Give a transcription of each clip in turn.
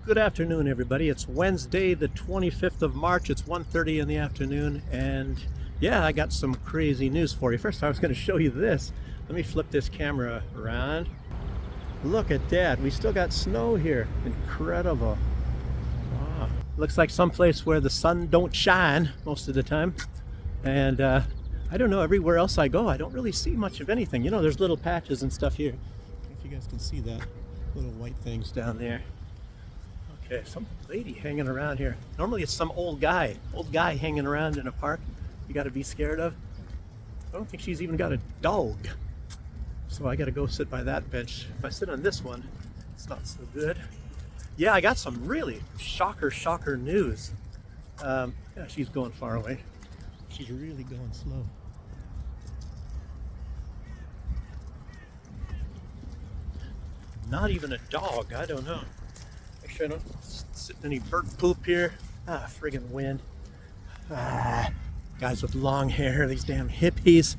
Good afternoon, everybody. It's Wednesday, the 25th of March. It's 1:30 in the afternoon, and yeah, I got some crazy news for you. First, I was going to show you this. Let me flip this camera around. Look at that. We still got snow here. Incredible. Wow. Looks like someplace where the sun don't shine most of the time. And I don't know, everywhere else I go, I don't really see much of anything. You know, there's little patches and stuff here. I don't know if you guys can see that. Little white things down there. Okay, some lady hanging around here. Normally it's some old guy hanging around in a park you got to be scared of. I don't think she's even got a dog. So I got to go sit by that bench. If I sit on this one, it's not so good. Yeah, I got some really shocker news. Yeah, she's going far away. She's really going slow. Not even a dog, I don't know. Make sure I don't sit in any bird poop here. Friggin' wind. Guys with long hair, these damn hippies.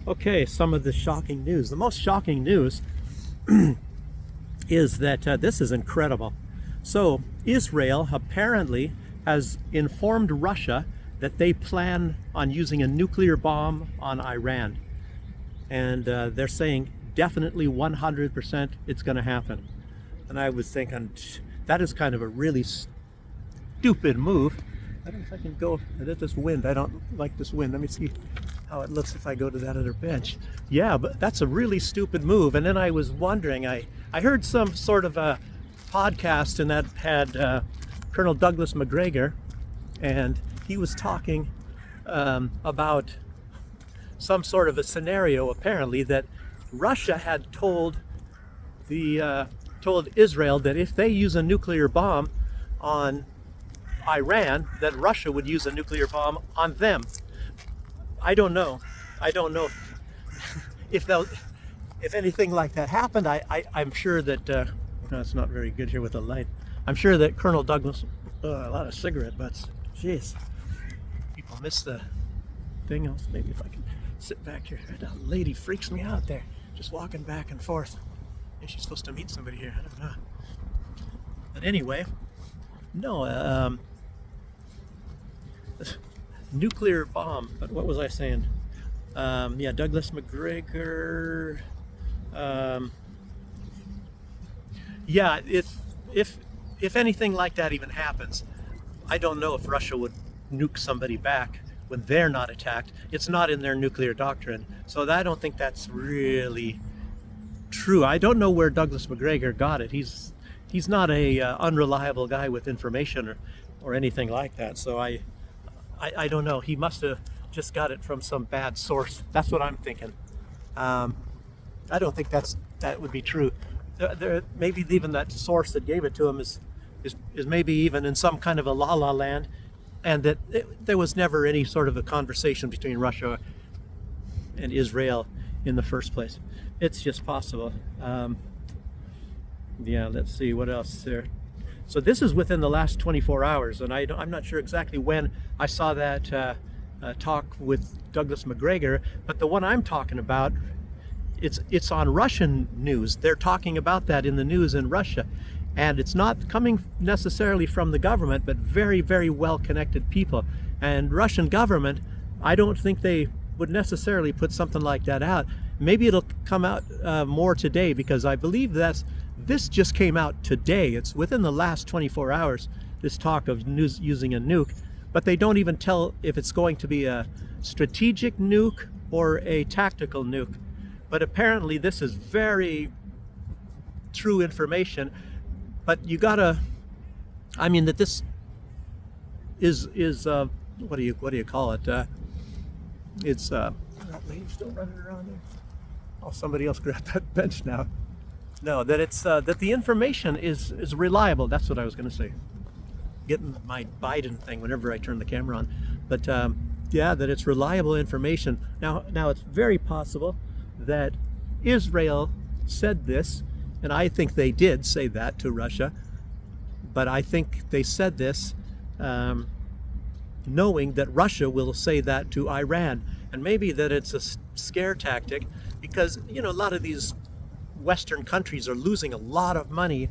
Okay, some of the shocking news. The most shocking news is that this is incredible. So, Israel apparently has informed Russia that they plan on using a nuclear bomb on Iran. And they're saying definitely 100% it's going to happen. And I was thinking, that is kind of a really stupid move. I don't know if I can go at this wind. I don't like this wind. Let me see how it looks if I go to that other bench. Yeah, but that's a really stupid move. And then I was wondering, I heard some sort of a podcast, and that had Colonel Douglas McGregor, and he was talking about some sort of a scenario, apparently, that Russia had told Israel that if they use a nuclear bomb on Iran, that Russia would use a nuclear bomb on them. I don't know if anything like that happened. I'm sure that no, it's not very good here with the light. I'm sure that Colonel Douglas, a lot of cigarette butts. Jeez, people miss the thing else. Maybe if I can sit back here. That lady freaks me out there, just walking back and forth. And she's supposed to meet somebody here. I don't know. But anyway, no, nuclear bomb. But what was I saying? Yeah, Douglas McGregor. Yeah, if anything like that even happens, I don't know if Russia would nuke somebody back when they're not attacked. It's not in their nuclear doctrine. So I don't think that's really true. I don't know where Douglas McGregor got it. He's not a unreliable guy with information or anything like that. So I don't know. He must have just got it from some bad source. That's what I'm thinking. I don't think that would be true. There maybe even that source that gave it to him is maybe even in some kind of a la land, and that there was never any sort of a conversation between Russia and Israel in the first place. It's just possible. Yeah, let's see what else there. So this is within the last 24 hours, and I'm not sure exactly when I saw that talk with Douglas McGregor, but the one I'm talking about, it's on Russian news. They're talking about that in the news in Russia, and it's not coming necessarily from the government, but very, very well-connected people. And Russian government, I don't think they would necessarily put something like that out. Maybe it'll come out more today, because I believe this just came out today. It's within the last 24 hours, this talk of using a nuke, but they don't even tell if it's going to be a strategic nuke or a tactical nuke. But apparently this is very true information. But you gotta, I mean, that this is what do you call it? It's that lady still running around there. Oh, somebody else grabbed that bench now. No, that it's that the information is reliable. That's what I was going to say. Getting my Biden thing whenever I turn the camera on, but yeah, that it's reliable information. Now it's very possible that Israel said this, and I think they did say that to Russia, but I think they said this knowing that Russia will say that to Iran, and maybe that it's a scare tactic, because you know a lot of these Western countries are losing a lot of money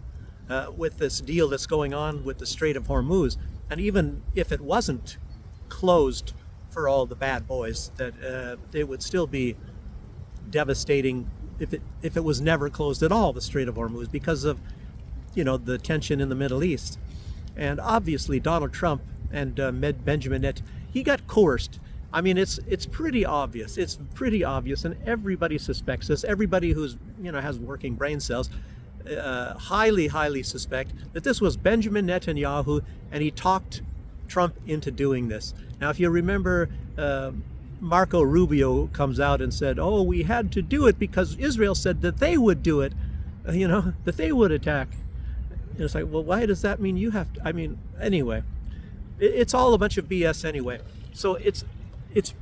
with this deal that's going on with the Strait of Hormuz. And even if it wasn't closed for all the bad boys, that it would still be devastating if it was never closed at all, the Strait of Hormuz, because of, you know, the tension in the Middle East. And obviously Donald Trump and Benjamin Netanyahu, he got coerced. I mean, it's pretty obvious. It's pretty obvious, and everybody suspects this. Everybody who's, you know, has working brain cells highly suspect that this was Benjamin Netanyahu, and he talked Trump into doing this. Now, if you remember, Marco Rubio comes out and said, "Oh, we had to do it because Israel said that they would do it, you know, that they would attack." And it's like, well, why does that mean you have to? I mean, anyway, it's all a bunch of BS anyway. So it's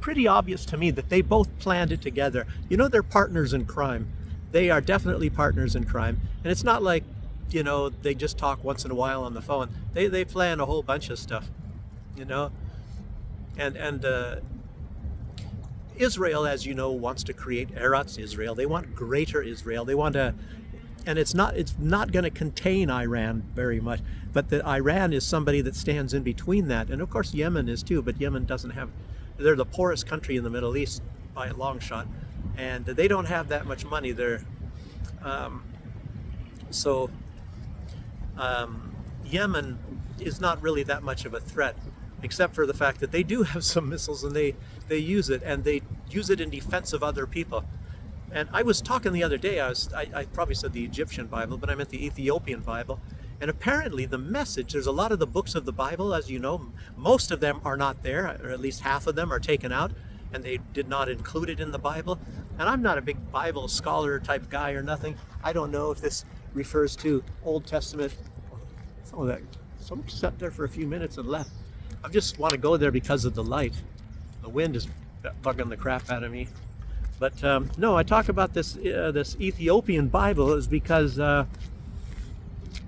pretty obvious to me that they both planned it together. You know, they're partners in crime. They are definitely partners in crime. And it's not like, you know, they just talk once in a while on the phone. They plan a whole bunch of stuff, you know. And Israel, as you know, wants to create Eretz Israel. They want greater Israel. They want to, and it's not going to contain Iran very much. But Iran is somebody that stands in between that. And of course Yemen is too, but Yemen doesn't have, they're the poorest country in the Middle East by a long shot. And they don't have that much money there. Yemen is not really that much of a threat, except for the fact that they do have some missiles, and they use it, and they use it in defense of other people. And I was talking the other day, I probably said the Egyptian Bible, but I meant the Ethiopian Bible. And apparently the message, there's a lot of the books of the Bible, as you know, most of them are not there, or at least half of them are taken out, and they did not include it in the Bible. And I'm not a big Bible scholar type guy or nothing. I don't know if this refers to Old Testament. Some of that, someone sat there for a few minutes and left. I just want to go there because of the light. The wind is bugging the crap out of me. But no, I talk about this this Ethiopian Bible is because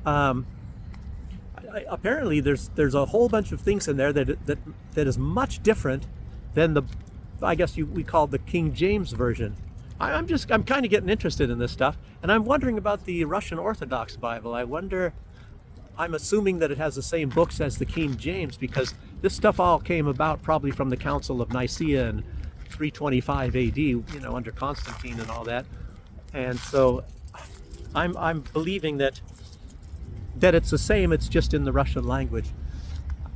apparently there's a whole bunch of things in there that is much different than the, I guess we call the King James version. I'm kind of getting interested in this stuff, and I'm wondering about the Russian Orthodox Bible. I'm assuming that it has the same books as the King James, because this stuff all came about probably from the Council of Nicaea in 325 AD, you know, under Constantine and all that. And so I'm believing that it's the same, it's just in the Russian language.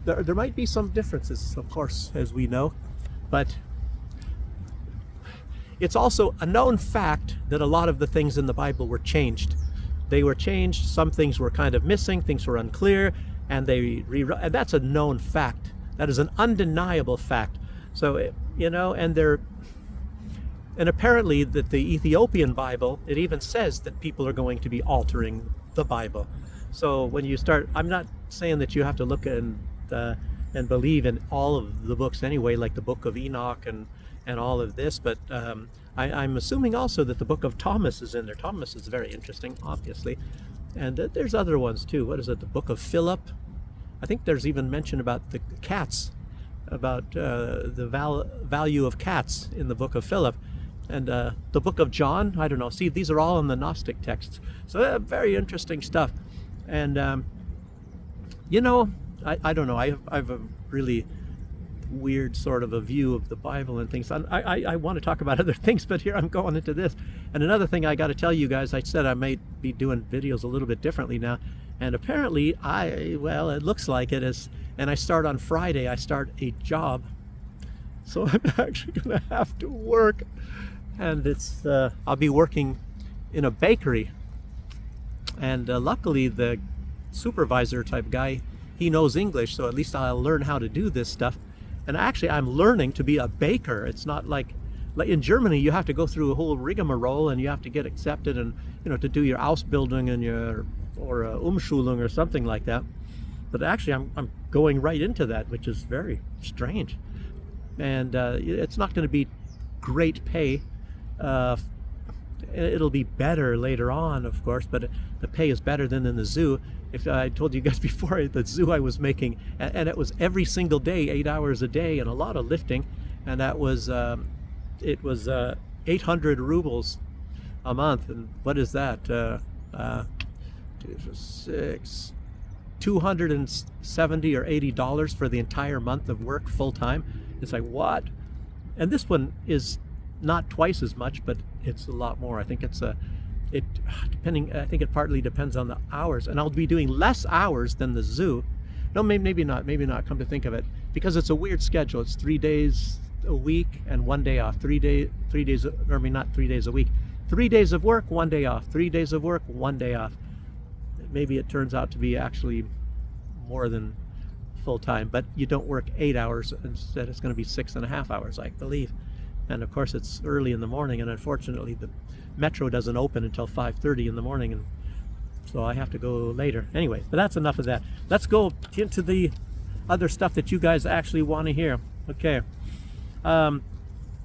There might be some differences, of course, as we know, but it's also a known fact that a lot of the things in the Bible were changed. They were changed, some things were kind of missing, things were unclear, and and that's a known fact. That is an undeniable fact. So, you know, and apparently that the Ethiopian Bible, it even says that people are going to be altering the Bible. So when you start, I'm not saying that you have to look and believe in all of the books anyway, like the Book of Enoch and all of this, but I'm assuming also that the Book of Thomas is in there. Thomas is very interesting, obviously, and there's other ones too. What is it? The Book of Philip. I think there's even mention about the cats, about the value of cats in the Book of Philip, and the Book of John. I don't know. See, these are all in the Gnostic texts, so very interesting stuff. And you know, I don't know. I have a really weird sort of a view of the Bible and things. I want to talk about other things, but here I'm going into this. And another thing I got to tell you guys, I said I might be doing videos a little bit differently now, and apparently well, it looks like it is. And I start on Friday. I start a job, so I'm actually gonna have to work, and it's I'll be working in a bakery. And luckily the supervisor type guy, he knows English, so at least I'll learn how to do this stuff. And actually I'm learning to be a baker. It's not like in Germany you have to go through a whole rigmarole and you have to get accepted, and you know, to do your Ausbildung and your Umschulung or something like that. But actually I'm going right into that, which is very strange. And it's not going to be great pay. It'll be better later on, of course, but the pay is better than in the zoo. If I told you guys before, the zoo I was making, and it was every single day, 8 hours a day, and a lot of lifting, and that was it was 800 rubles a month. And what is that? 6, $270 or $80 for the entire month of work full time. It's like, what? And this one is not twice as much, but it's a lot more. I think I think it partly depends on the hours, and I'll be doing less hours than the zoo. No, maybe not, come to think of it, because it's a weird schedule. It's 3 days a week and 1 day off. 3 days, I mean, not 3 days a week. 3 days of work, 1 day off. 3 days of work, 1 day off. Maybe it turns out to be actually more than full time, but you don't work 8 hours. Instead, it's going to be 6.5 hours, I believe. And of course, it's early in the morning, and unfortunately, the metro doesn't open until 5:30 in the morning, and so I have to go later. Anyway, but that's enough of that. Let's go into the other stuff that you guys actually want to hear. Okay.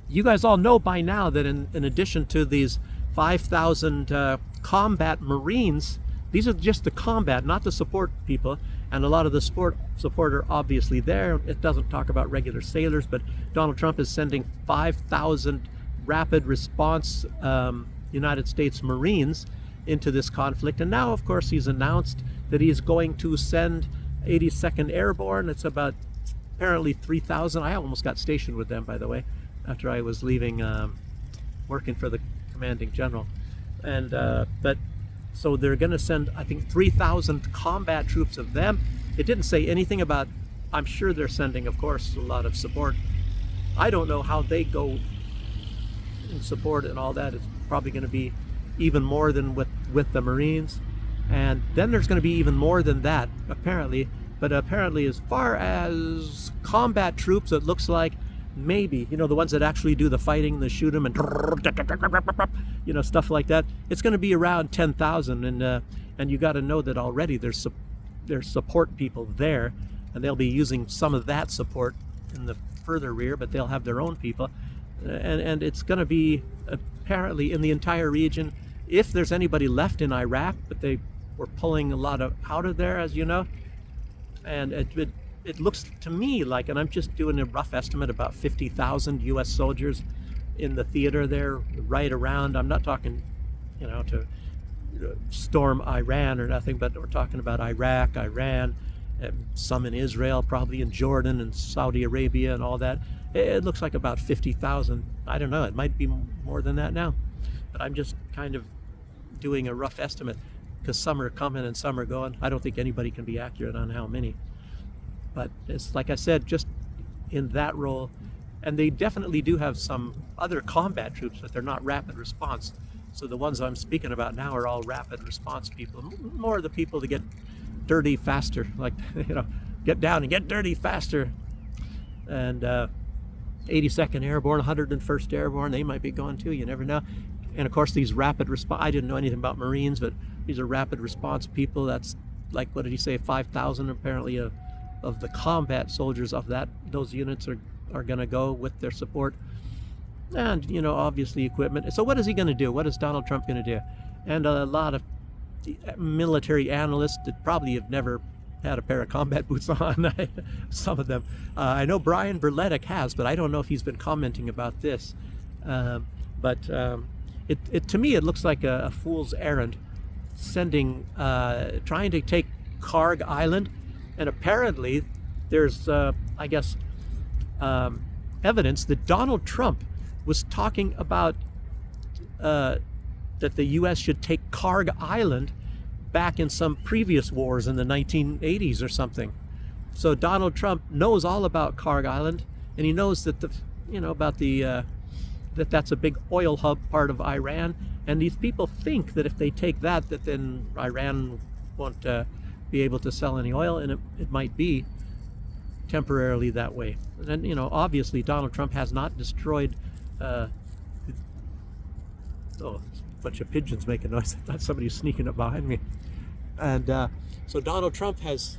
You guys all know by now that in addition to these 5,000 combat Marines, these are just the combat, not the support people. And a lot of the support are obviously there. It doesn't talk about regular sailors, but Donald Trump is sending 5,000 rapid response United States Marines into this conflict. And now, of course, he's announced that he's going to send 82nd Airborne. It's about apparently 3,000. I almost got stationed with them, by the way, after I was leaving working for the commanding general. And but so they're going to send, I think, 3,000 combat troops of them. It didn't say anything about, I'm sure they're sending, of course, a lot of support. I don't know how they go in support and all that. It's probably going to be even more than with the Marines. And then there's going to be even more than that, apparently. But apparently, as far as combat troops, it looks like maybe, the ones that actually do the fighting, the shoot them and, stuff like that. It's going to be around 10,000. And you got to know that already there's support people there, and they'll be using some of that support in the further rear, but they'll have their own people. And it's going to be apparently in the entire region. If there's anybody left in Iraq, but they were pulling a lot out of there, as you know. And it looks to me like, and I'm just doing a rough estimate, about 50,000 U.S. soldiers in the theater there, right around. I'm not talking, to storm Iran or nothing, but we're talking about Iraq, Iran, some in Israel, probably in Jordan and Saudi Arabia and all that. It looks like about 50,000. I don't know. It might be more than that now, but I'm just kind of doing a rough estimate because some are coming and some are going. I don't think anybody can be accurate on how many. But it's like I said, just in that role. And they definitely do have some other combat troops, but they're not rapid response. So the ones I'm speaking about now are all rapid response people. More the people to get dirty faster, like, get down and get dirty faster. And 82nd Airborne, 101st Airborne, they might be going too, you never know. And of course, these rapid response, I didn't know anything about Marines, but these are rapid response people. That's like, what did he say, 5,000 apparently of the combat soldiers of those units are going to go with their support. And, obviously equipment. So what is he going to do? What is Donald Trump going to do? And a lot of military analysts that probably have never had a pair of combat boots on, some of them. I know Brian Berletic has, but I don't know if he's been commenting about this. But to me, it looks like a fool's errand, trying to take Karg Island. And apparently there's, evidence that Donald Trump was talking about that the U.S. should take Karg Island back in some previous wars in the 1980s or something. So Donald Trump knows all about Karg Island, and he knows that that's a big oil hub part of Iran. And these people think that if they take that then Iran won't be able to sell any oil, and it might be temporarily that way. And obviously Donald Trump has not destroyed a bunch of pigeons making noise. I thought somebody was sneaking up behind me. And so Donald Trump has,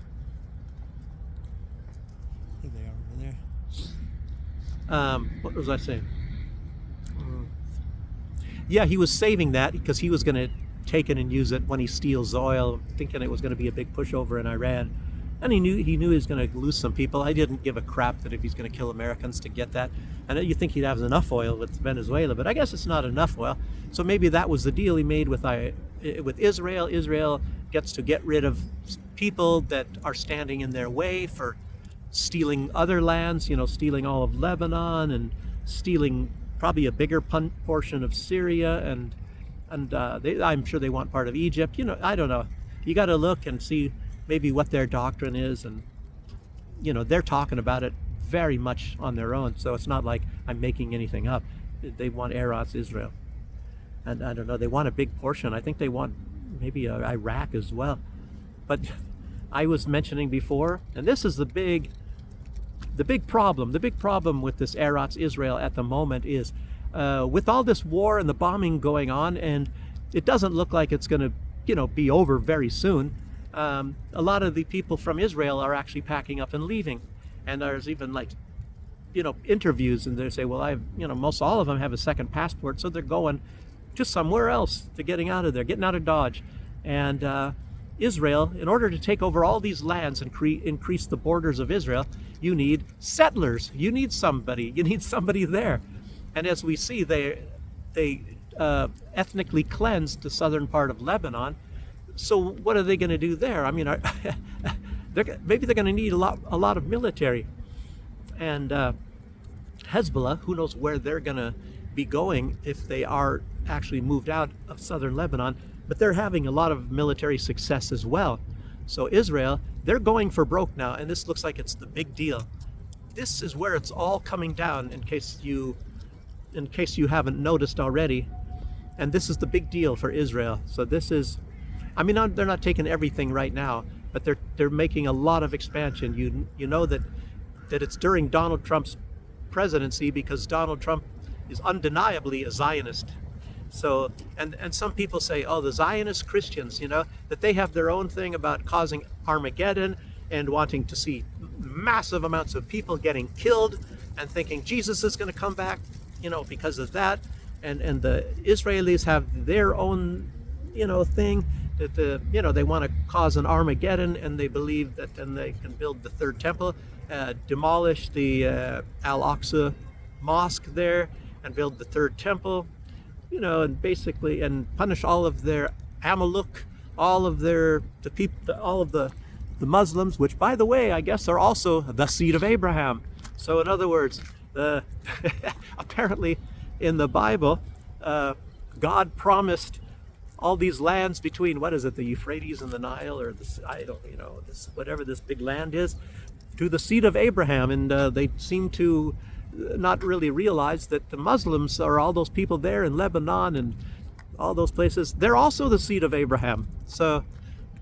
I think they are over there. What was I saying? Yeah, he was saving that because he was going to take it and use it when he steals oil, thinking it was going to be a big pushover in Iran. And he knew he was going to lose some people. I didn't give a crap that if he's going to kill Americans to get that. And you think he'd have enough oil with Venezuela, but I guess it's not enough oil. So maybe that was the deal he made with Israel. Israel gets to get rid of people that are standing in their way for stealing other lands, stealing all of Lebanon and stealing probably a bigger portion of Syria, and I'm sure they want part of Egypt. I don't know. You got to look and see maybe what their doctrine is, and they're talking about it very much on their own, so it's not like I'm making anything up. They want Eretz Israel, and I don't know, they want a big portion. I think they want maybe Iraq as well. But I was mentioning before, and this is the big problem. The big problem with this Eretz Israel at the moment is with all this war and the bombing going on, and it doesn't look like it's going to be over very soon. A lot of the people from Israel are actually packing up and leaving, and there's even interviews, and they say, well, most all of them have a second passport, so they're going to somewhere else, to getting out of there, getting out of Dodge. And Israel, in order to take over all these lands and increase the borders of Israel, you need settlers. You need somebody there. And as we see, they ethnically cleansed the southern part of Lebanon. So what are they going to do there? I mean, maybe they're going to need a lot of military. And Hezbollah, who knows where they're going to be going if they are actually moved out of southern Lebanon, but they're having a lot of military success as well. So Israel, they're going for broke now, and this looks like it's the big deal. This is where it's all coming down, in case you haven't noticed already. And this is the big deal for Israel. So this is, they're not taking everything right now, but they're making a lot of expansion. You know that it's during Donald Trump's presidency, because Donald Trump is undeniably a Zionist. So, and some people say, oh, the Zionist Christians, that they have their own thing about causing Armageddon and wanting to see massive amounts of people getting killed, and thinking Jesus is going to come back, because of that. And the Israelis have their own, thing that they want to cause an Armageddon, and they believe that then they can build the third temple, demolish the Al-Aqsa mosque there, and build the third temple, and basically, and punish all of their Amalek, all of the Muslims, which, by the way, I guess are also the seed of Abraham. So in other words, apparently in the Bible, God promised all these lands between, what is it, the Euphrates and the Nile, or whatever this big land is, to the seed of Abraham. And they seem to not really realize that the Muslims, are all those people there in Lebanon and all those places, they're also the seed of Abraham. So,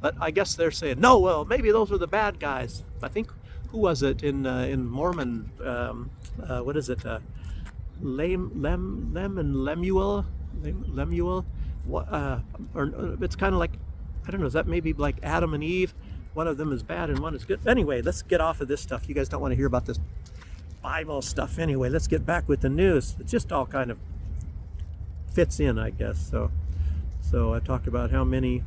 but I guess they're saying, no, well, maybe those were the bad guys. I think, who was it in Mormon, what is it, Lem and Lemuel, or it's kind of like, I don't know, is that maybe like Adam and Eve? One of them is bad and one is good. Anyway, let's get off of this stuff. You guys don't want to hear about this Bible stuff anyway. Let's get back with the news. It just all kind of fits in, I guess. So I talked about how many,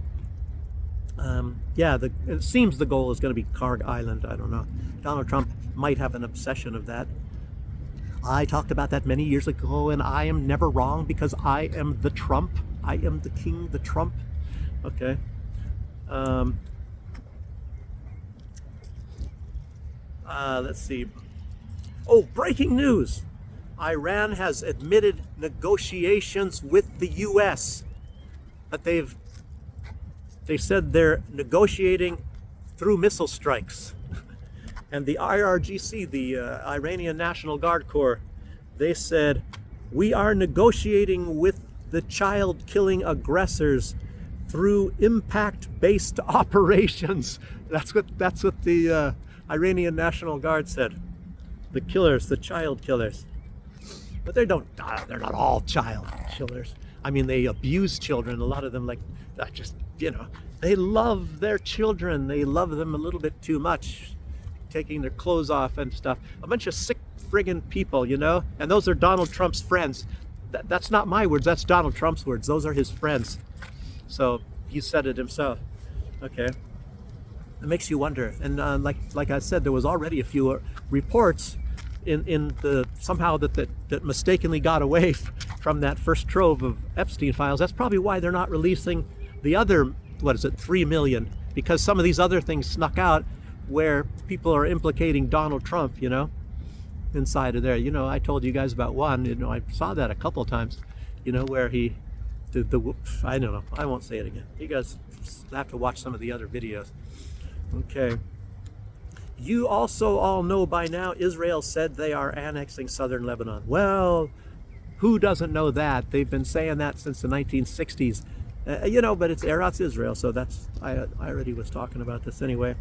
it seems the goal is going to be Karg Island. I don't know. Donald Trump might have an obsession of that. I talked about that many years ago, and I am never wrong, because I am the Trump. I am the king, the Trump. Okay. Let's see. Oh, breaking news. Iran has admitted negotiations with the U.S., but they said they're negotiating through missile strikes. And the IRGC, the Iranian National Guard Corps, they said, we are negotiating with the child-killing aggressors through impact-based operations. That's what the Iranian National Guard said. The killers, the child killers. But they're not all child killers. They abuse children. A lot of them, they love their children. They love them a little bit too much, taking their clothes off and stuff. A bunch of sick friggin' people, and those are Donald Trump's friends. That's not my words, that's Donald Trump's words. Those are his friends. So he said it himself. Okay. It makes you wonder. And like I said, there was already a few reports in the somehow that mistakenly got away from that first trove of Epstein files. That's probably why they're not releasing the other what is it, 3 million, because some of these other things snuck out where people are implicating Donald Trump, you know, inside of there. You know, I told you guys about one, you know, I saw that a couple of times, you know, where he did the, I don't know, I won't say it again. You guys have to watch some of the other videos. Okay. You also all know by now, Israel said they are annexing southern Lebanon. Well, who doesn't know that? They've been saying that since the 1960s. You know, but it's Eretz Israel, so that's, I already was talking about this anyway.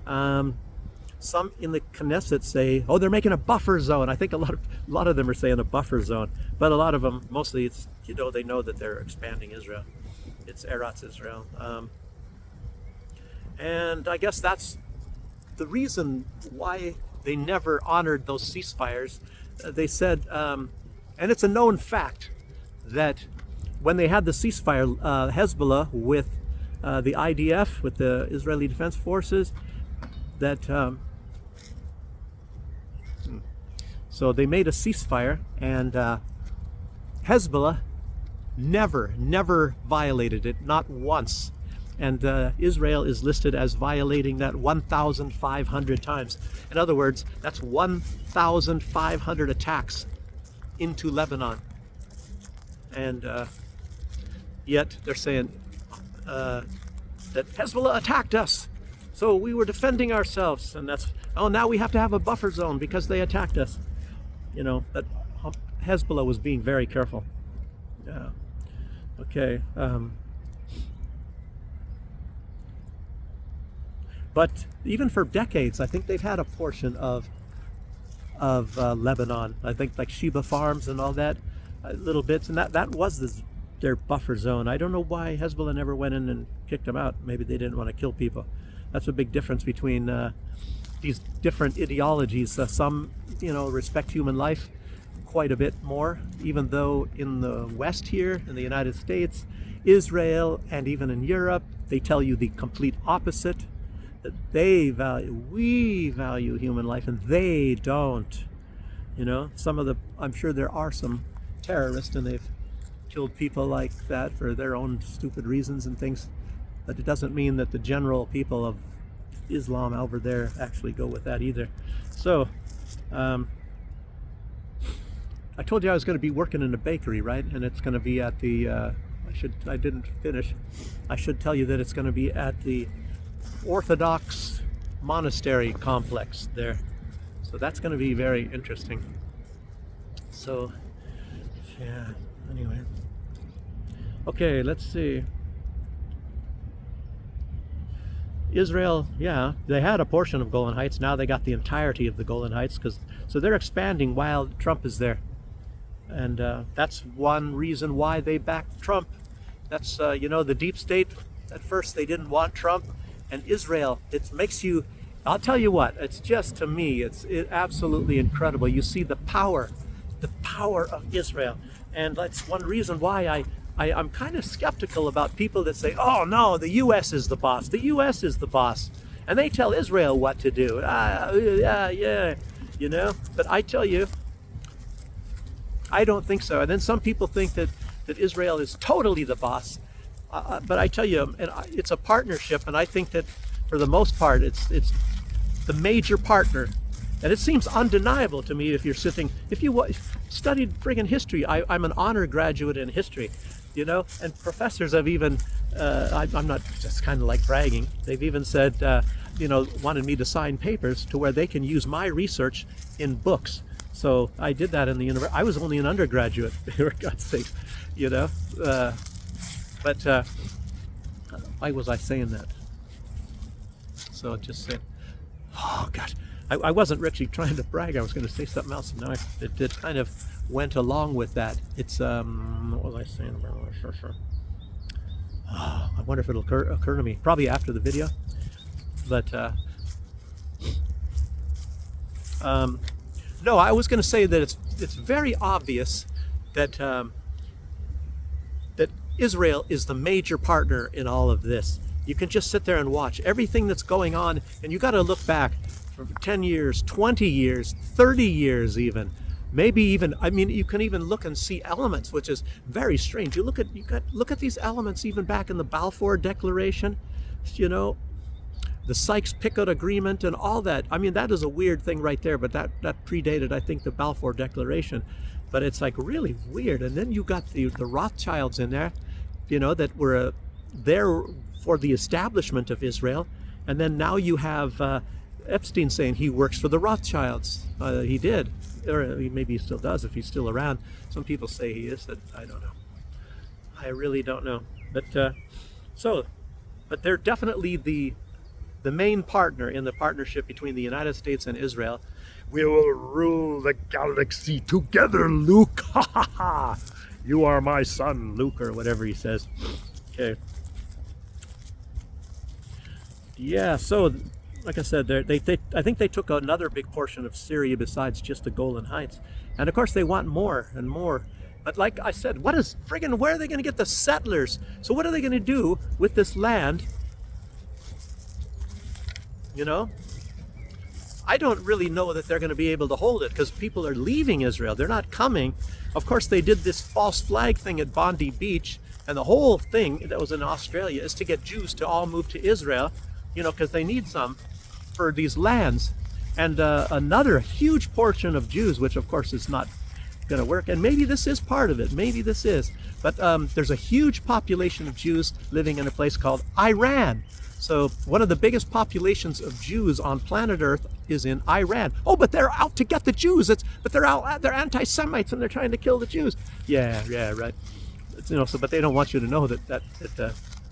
Some in the Knesset say, oh, they're making a buffer zone. I think a lot of them are saying a buffer zone, but a lot of them, mostly it's, you know, they know that they're expanding Israel. It's Eretz Israel. And I guess that's the reason why they never honored those ceasefires. They said, and it's a known fact, that when they had the ceasefire, Hezbollah with the IDF, with the Israeli Defense Forces, that so they made a ceasefire, and Hezbollah never violated it, not once. And Israel is listed as violating that 1,500 times. In other words, that's 1,500 attacks into Lebanon. And yet they're saying that Hezbollah attacked us, so we were defending ourselves, and that's, oh, now we have to have a buffer zone because they attacked us. You know, but Hezbollah was being very careful. Yeah. Okay. But even for decades, I think they've had a portion of Lebanon. I think like Sheba Farms and all that, little bits, and that was their buffer zone. I don't know why Hezbollah never went in and kicked them out. Maybe they didn't want to kill people. That's a big difference between these different ideologies. Some, you know, respect human life quite a bit more, even though in the West here, in the United States, Israel, and even in Europe, they tell you the complete opposite. That we value human life, and they don't. You know, I'm sure there are some terrorists, and they've killed people like that for their own stupid reasons and things, but it doesn't mean that the general people of Islam over there actually go with that either. So, I told you I was going to be working in a bakery, right? And it's going to be at the, I didn't finish. I should tell you that it's going to be at the Orthodox monastery complex there. So that's going to be very interesting. So, yeah, anyway. Okay, let's see. Israel, yeah, they had a portion of Golan Heights. Now they got the entirety of the Golan Heights, so they're expanding while Trump is there. And that's one reason why they backed Trump. That's, you know, the deep state, at first they didn't want Trump. And Israel, it makes you, I'll tell you what, it's just, to me, it's absolutely incredible. You see the power of Israel. And that's one reason why I'm kind of skeptical about people that say, oh no, the U.S. is the boss. The U.S. is the boss. And they tell Israel what to do. Yeah, you know. But I tell you, I don't think so. And then some people think that Israel is totally the boss. But I tell you, it's a partnership, and I think that for the most part, it's the major partner. And it seems undeniable to me if you studied friggin' history. I'm an honor graduate in history, you know, and professors have even, I'm not just kind of like bragging, they've even said, you know, wanted me to sign papers to where they can use my research in books. So I did that in the university. I was only an undergraduate, for God's sake, you know. But why was I saying that? So just saying, oh God, I wasn't actually trying to brag. I was going to say something else, and now it kind of went along with that. It's what was I saying about? Sure. Oh, I wonder if it'll occur to me probably after the video. But no, I was going to say that it's very obvious that that Israel is the major partner in all of this. You can just sit there and watch everything that's going on, and you got to look back for 10 years, 20 years, 30 years even. Maybe even, I mean, you can even look and see elements, which is very strange. Look at these elements even back in the Balfour Declaration, you know, the Sykes-Picot Agreement and all that. I mean, that is a weird thing right there, but that predated, I think, the Balfour Declaration. But it's like really weird. And then you got the Rothschilds in there, you know, that were there for the establishment of Israel. And then now you have Epstein saying he works for the Rothschilds. He did, or maybe he still does if he's still around. Some people say he is. I don't know. I really don't know. But but they're definitely the main partner in the partnership between the United States and Israel. We will rule the galaxy together, Luke. Ha ha ha! You are my son, Luke, or whatever he says. Okay. Yeah. So, like I said, I think they took another big portion of Syria besides just the Golan Heights, and of course they want more and more. But like I said, where are they going to get the settlers? So what are they going to do with this land? You know, I don't really know that they're going to be able to hold it because people are leaving Israel. They're not coming. Of course, they did this false flag thing at Bondi Beach, and the whole thing that was in Australia is to get Jews to all move to Israel, you know, because they need some for these lands. And another huge portion of Jews, which of course is not going to work, and maybe this is part of it, maybe this is, but there's a huge population of Jews living in a place called Iran. So one of the biggest populations of Jews on planet Earth is in Iran. Oh, but they're out to get the Jews. But they're anti-Semites and they're trying to kill the Jews. Yeah, right. You know, but they don't want you to know that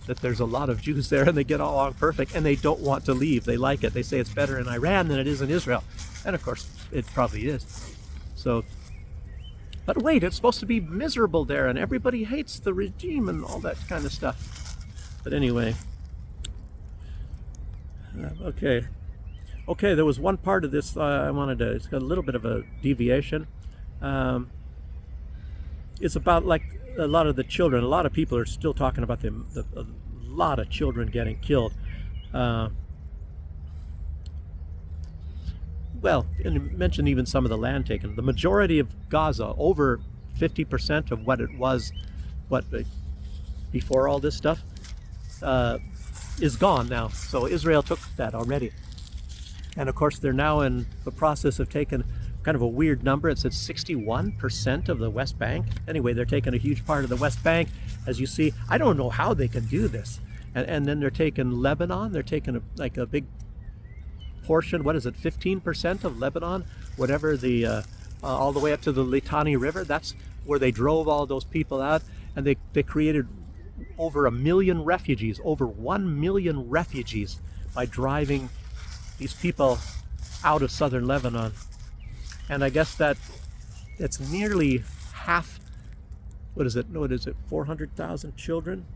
there's a lot of Jews there and they get along perfect and they don't want to leave. They like it. They say it's better in Iran than it is in Israel, and of course it probably is. So, but wait, it's supposed to be miserable there and everybody hates the regime and all that kind of stuff. But anyway. Okay, there was one part of this I wanted to, it's got a little bit of a deviation. It's about like a lot of the children. A lot of people are still talking about a lot of children getting killed. Well, and mention even some of the land taken. The majority of Gaza, over 50% of what it was, before all this stuff, is gone now. So Israel took that already. And of course they're now in the process of taking kind of a weird number. It said 61% of the West Bank. Anyway, they're taking a huge part of the West Bank, as you see. I don't know how they can do this. And then they're taking Lebanon. They're taking a big portion. What is it? 15% of Lebanon, whatever the all the way up to the Litani River. That's where they drove all those people out, and they created over 1 million refugees, over 1 million refugees by driving these people out of southern Lebanon. And I guess that it's nearly half, what is it, 400,000 children?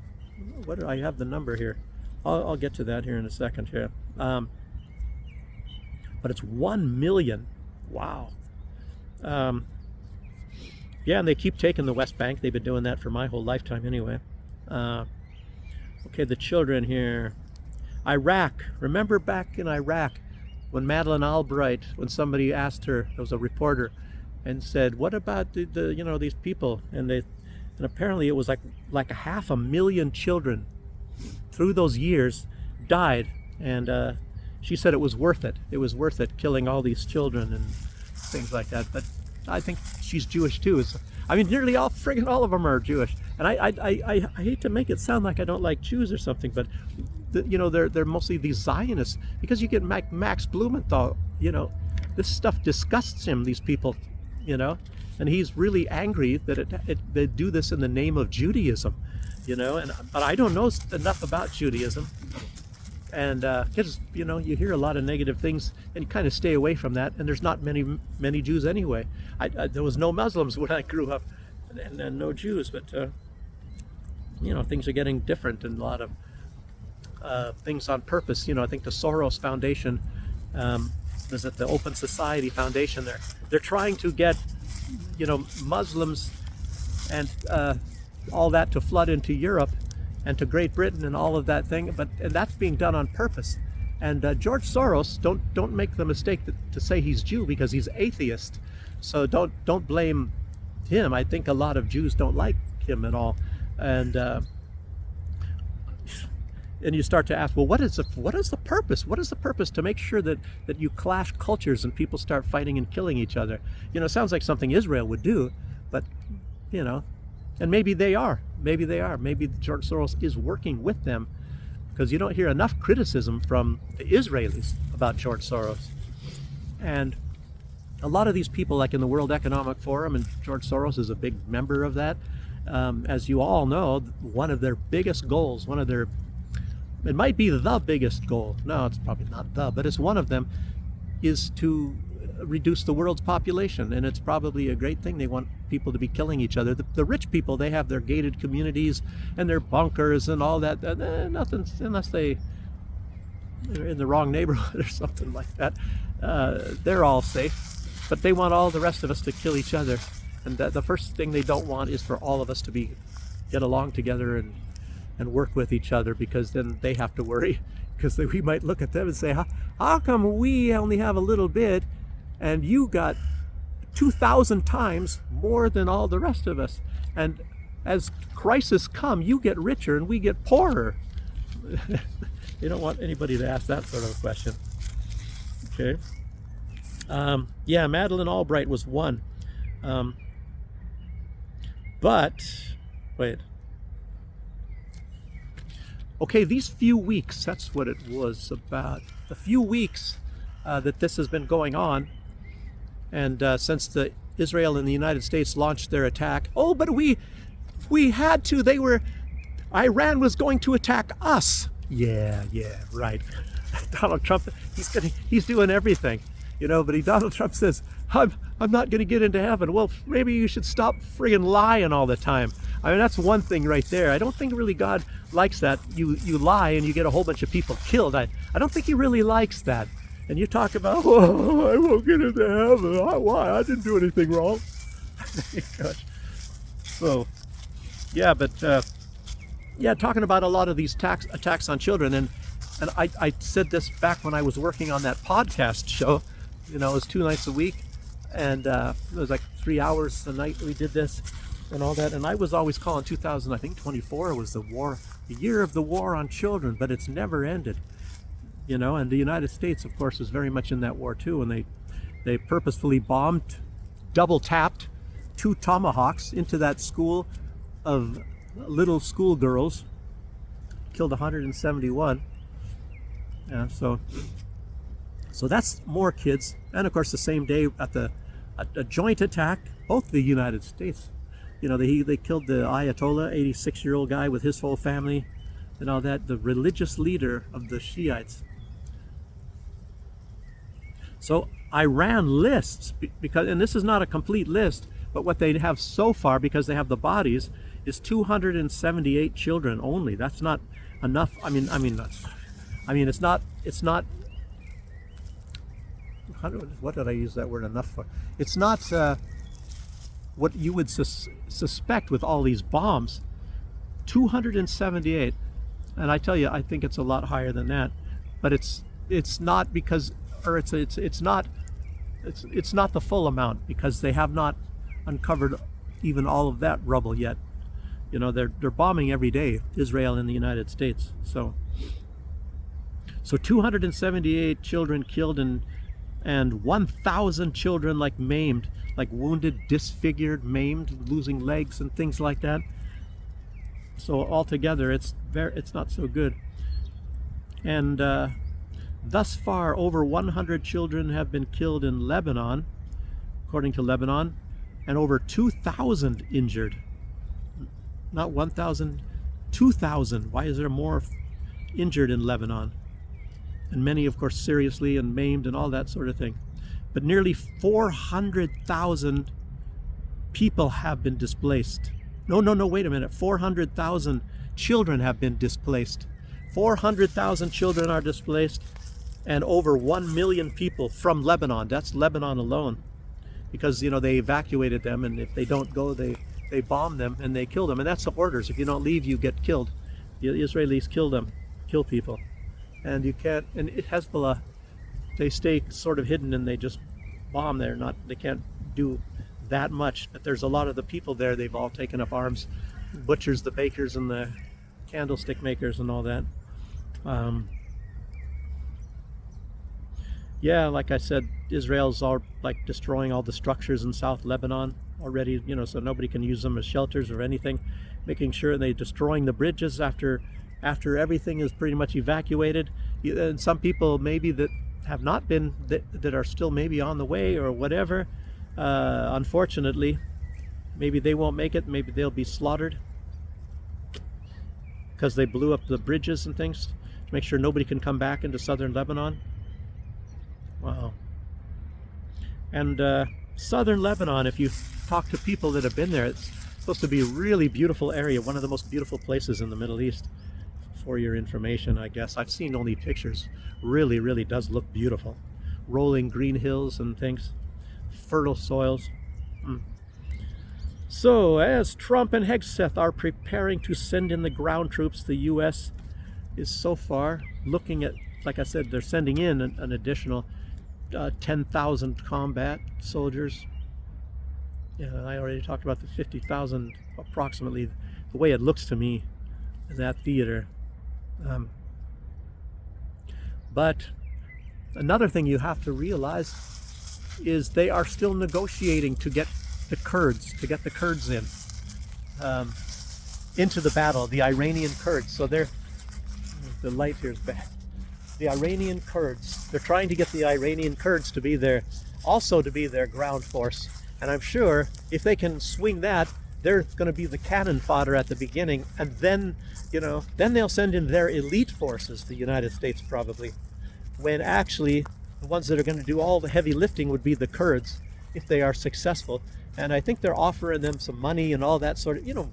What do I have the number here? I'll get to that here in a second here. But it's 1 million. Wow. Yeah, and they keep taking the West Bank. They've been doing that for my whole lifetime anyway. Okay, the children here. Iraq. Remember back in Iraq when Madeleine Albright, when somebody asked her, there was a reporter, and said, "What about the you know, these people?" And apparently it was like 500,000 children through those years died, and she said it was worth it. It was worth it killing all these children and things like that. But I think she's Jewish too. I mean, nearly all of them are Jewish. And I hate to make it sound like I don't like Jews or something, but you know, they're mostly these Zionists, because you get Max Blumenthal, you know, this stuff disgusts him, these people, you know, and he's really angry that they do this in the name of Judaism, you know, but I don't know enough about Judaism, and because, you know, you hear a lot of negative things and you kind of stay away from that, and there's not many Jews anyway. There was no Muslims when I grew up, and no Jews, but you know, things are getting different, and a lot of things on purpose. You know, I think the Soros Foundation, is it the Open Society Foundation? They're trying to get, you know, Muslims and all that to flood into Europe and to Great Britain and all of that thing, and that's being done on purpose. And George Soros, don't make the mistake to say he's Jew, because he's atheist. So don't blame him. I think a lot of Jews don't like him at all, and and you start to ask, well, what is the purpose? What is the purpose to make sure that you clash cultures and people start fighting and killing each other? It sounds like something Israel would do, but and maybe they are. Maybe they are. Maybe George Soros is working with them, because you don't hear enough criticism from the Israelis about George Soros. And a lot of these people, like in the World Economic Forum, and George Soros is a big member of that, as you all know, one of their biggest goals, it might be the biggest goal, no, it's probably not but it's one of them, is to reduce the world's population. And it's probably a great thing. They want people to be killing each other. The rich people, they have their gated communities and their bunkers and all that. Nothing, unless they're in the wrong neighborhood or something like that. They're all safe. But they want all the rest of us to kill each other. And the first thing they don't want is for all of us to get along together and work with each other, because then they have to worry, because we might look at them and say, how come we only have a little bit and you got 2,000 times more than all the rest of us? And as crises come, you get richer and we get poorer. You don't want anybody to ask that sort of a question. Okay. Yeah, Madeleine Albright was one. But, wait. Okay, these few weeks, that's what it was about. The few weeks that this has been going on, and since Israel and the United States launched their attack. Oh, but we had to. Iran was going to attack us. Yeah, right. Donald Trump, he's doing everything, but Donald Trump says, I'm not going to get into heaven. Well, maybe you should stop friggin' lying all the time. I mean, that's one thing right there. I don't think really God likes that. You lie and you get a whole bunch of people killed. I don't think he really likes that. And you talk about, oh, I won't get into heaven. Why? I didn't do anything wrong. Gosh. So, yeah, but talking about a lot of these attacks on children, and I said this back when I was working on that podcast show. It was 2 nights a week, and it was like 3 hours a night we did this and all that. And I was always calling 2024 was the year of the war on children, but it's never ended. And the United States, of course, is very much in that war too. And they purposefully bombed, double tapped 2 Tomahawks into that school of little schoolgirls, killed 171. Yeah, so that's more kids. And of course, the same day a joint attack, both the United States. They killed the Ayatollah, 86-year-old guy with his whole family and all that, the religious leader of the Shiites. So Iran lists, because, and this is not a complete list, but what they have so far, because they have the bodies, is 278 children only. That's not enough. I mean, it's not. What did I use that word enough for? It's not what you would suspect with all these bombs. 278, and I tell you, I think it's a lot higher than that. But it's not because, or it's not the full amount, because they have not uncovered even all of that rubble yet. They're bombing every day, Israel and the United States. So 278 children killed, and 1,000 children maimed, wounded, disfigured, maimed, losing legs and things like that. So altogether, it's not so good. And thus far, over 100 children have been killed in Lebanon, according to Lebanon, and over 2,000 injured. Not 1,000, 2,000. Why is there more injured in Lebanon? And many, of course, seriously and maimed and all that sort of thing. But nearly 400,000 people have been displaced. No, wait a minute. 400,000 children have been displaced. 400,000 children are displaced, and over 1 million people from Lebanon. That's Lebanon alone. Because, they evacuated them, and if they don't go, they bomb them and they kill them. And that's the orders. If you don't leave, you get killed. The Israelis kill people. And you can't, and Hezbollah, they stay sort of hidden and they just bomb. They can't do that much. But there's a lot of the people there, they've all taken up arms. Butchers, the bakers, and the candlestick makers and all that. Yeah, like I said, Israel's all like destroying all the structures in South Lebanon already, you know, so nobody can use them as shelters or anything. Making sure they're destroying the bridges after everything is pretty much evacuated. And some people maybe that have not been, that are still maybe on the way or whatever, unfortunately, maybe they won't make it. Maybe they'll be slaughtered because they blew up the bridges and things to make sure nobody can come back into southern Lebanon. Wow. And southern Lebanon, if you talk to people that have been there, it's supposed to be a really beautiful area, one of the most beautiful places in the Middle East. For your information, I guess. I've seen only pictures. Really, really does look beautiful. Rolling green hills and things. Fertile soils. So, as Trump and Hegseth are preparing to send in the ground troops, the U.S. is so far looking at, like I said, they're sending in an additional 10,000 combat soldiers. Yeah, I already talked about the 50,000 approximately, the way it looks to me in that theater. But another thing you have to realize is they are still negotiating to get the Kurds in into the battle, the Iranian Kurds. So the light here is bad. The Iranian Kurds, they're trying to get the Iranian Kurds to be their ground force. And I'm sure if they can swing that, they're going to be the cannon fodder at the beginning, and then, then they'll send in their elite forces, the United States probably, when actually the ones that are going to do all the heavy lifting would be the Kurds, if they are successful. And I think they're offering them some money and all that sort of,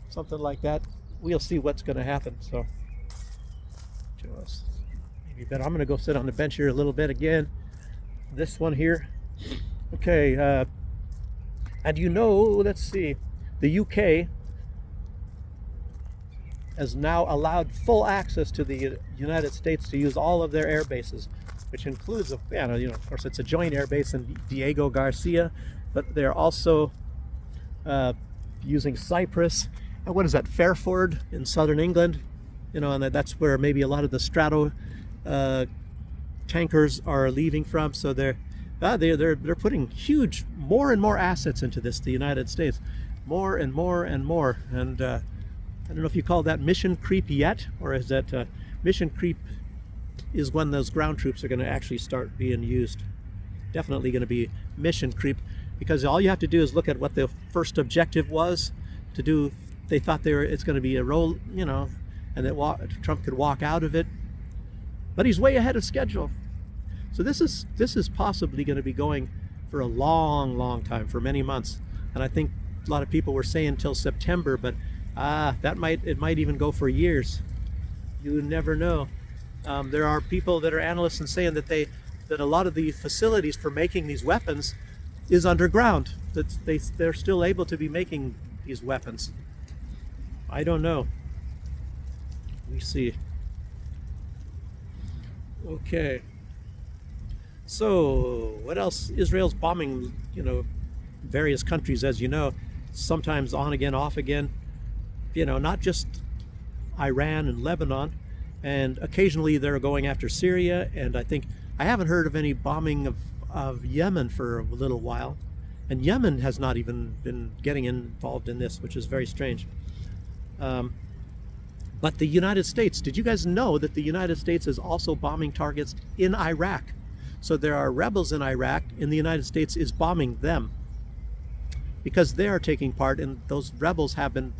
something like that. We'll see what's going to happen. So, maybe better. I'm going to go sit on the bench here a little bit again. This one here. Okay, and let's see, the UK has now allowed full access to the United States to use all of their air bases, which includes, of course, it's a joint air base in Diego Garcia, but they're also using Cyprus. And what is that, Fairford in southern England? And that's where maybe a lot of the Strato tankers are leaving from. So they're putting huge, more and more assets into this, the United States, more and more and more. And I don't know if you call that mission creep yet, or is that mission creep is when those ground troops are going to actually start being used. Definitely going to be mission creep, because all you have to do is look at what the first objective was to do. They thought it's going to be a roll, and that Trump could walk out of it, but he's way ahead of schedule. So this is possibly going to be going for a long, long time, for many months. And I think a lot of people were saying till September, but it might even go for years. You never know. There are people that are analysts and saying that a lot of the facilities for making these weapons is underground. That they're still able to be making these weapons. I don't know. We see. Okay. So, what else? Israel's bombing, various countries, as you know, sometimes on again, off again. Not just Iran and Lebanon, and occasionally they're going after Syria, and I haven't heard of any bombing of Yemen for a little while, and Yemen has not even been getting involved in this, which is very strange. But the United States, did you guys know that the United States is also bombing targets in Iraq? So there are rebels in Iraq, and the United States is bombing them because they are taking part, and those rebels have been,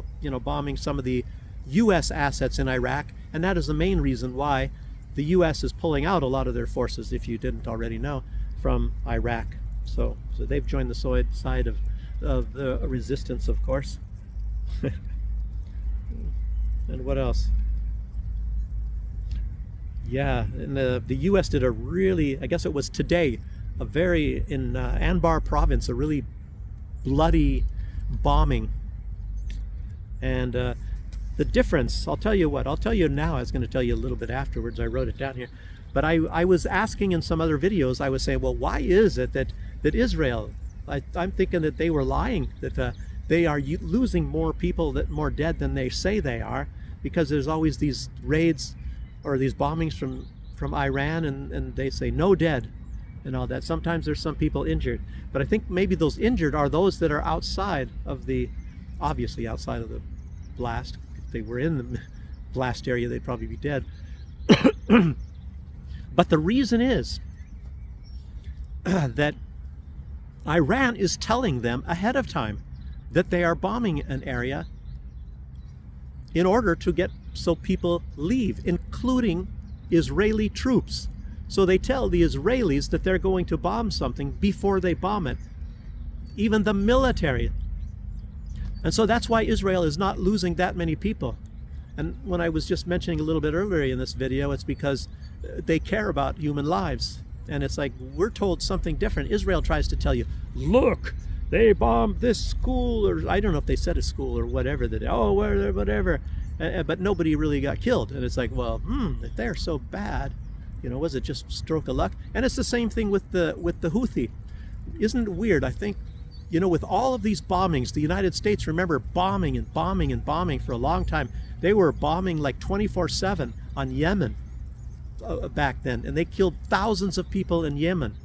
bombing some of the U.S. assets in Iraq, and that is the main reason why the U.S. is pulling out a lot of their forces, if you didn't already know, from Iraq. So they've joined the side of the resistance, of course. And what else? Yeah, and the U.S. did a really, I guess it was today, in Anbar province, a really bloody bombing. And the difference, I'll tell you now, I was going to tell you a little bit afterwards, I wrote it down here. But I was asking in some other videos, I was saying, well, why is it that that Israel, I'm thinking that they were lying, that they are losing more people, more dead than they say they are, because there's always these raids or these bombings from Iran, and they say no dead and all that. Sometimes there's some people injured, but I think maybe those injured are those that are outside of obviously outside of the blast. If they were in the blast area, they'd probably be dead. But the reason is that Iran is telling them ahead of time that they are bombing an area in order to get so people leave, including Israeli troops. So they tell the Israelis that they're going to bomb something before they bomb it, even the military. And so that's why Israel is not losing that many people. And when I was just mentioning a little bit earlier in this video, it's because they care about human lives. And it's like, we're told something different. Israel tries to tell you, look, they bombed this school, or I don't know if they said a school or whatever, that, oh, whatever. But nobody really got killed. And it's like, well, if they're so bad, was it just stroke of luck? And it's the same thing with the Houthi. Isn't it weird? I think, with all of these bombings, the United States, remember, bombing and bombing and bombing for a long time. They were bombing like 24/7 on Yemen back then, and they killed thousands of people in Yemen.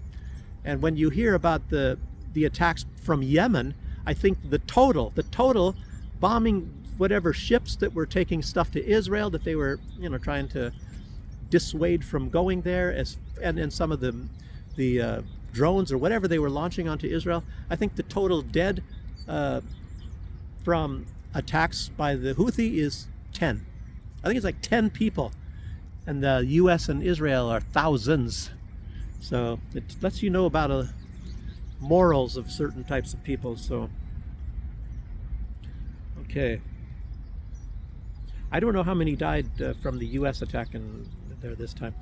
And when you hear about the attacks from Yemen, I think the total bombing whatever ships that were taking stuff to Israel, that they were trying to dissuade from going there, and some of the drones or whatever they were launching onto Israel. I think the total dead from attacks by the Houthi is 10. I think it's like 10 people, and the U.S. and Israel are thousands. So it lets you know about morals of certain types of people. So okay, I don't know how many died from the U.S. attack there this time.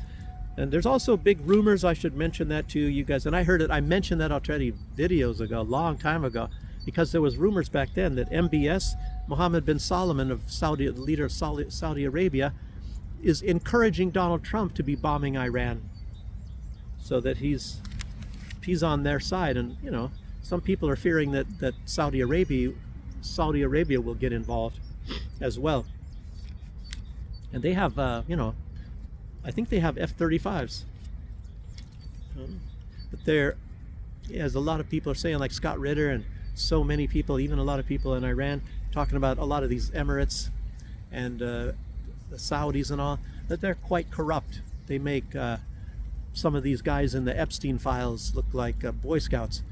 And there's also big rumors, I should mention that to you guys, and I mentioned that already videos ago, a long time ago, because there was rumors back then that MBS, Mohammed bin Salman, the leader of Saudi Arabia, is encouraging Donald Trump to be bombing Iran, so that he's on their side. And some people are fearing that Saudi Arabia will get involved as well. And they have I think they have F-35s. But as a lot of people are saying, like Scott Ritter and so many people, even a lot of people in Iran, talking about a lot of these Emirates and the Saudis and all, that they're quite corrupt. They make some of these guys in the Epstein files look like Boy Scouts.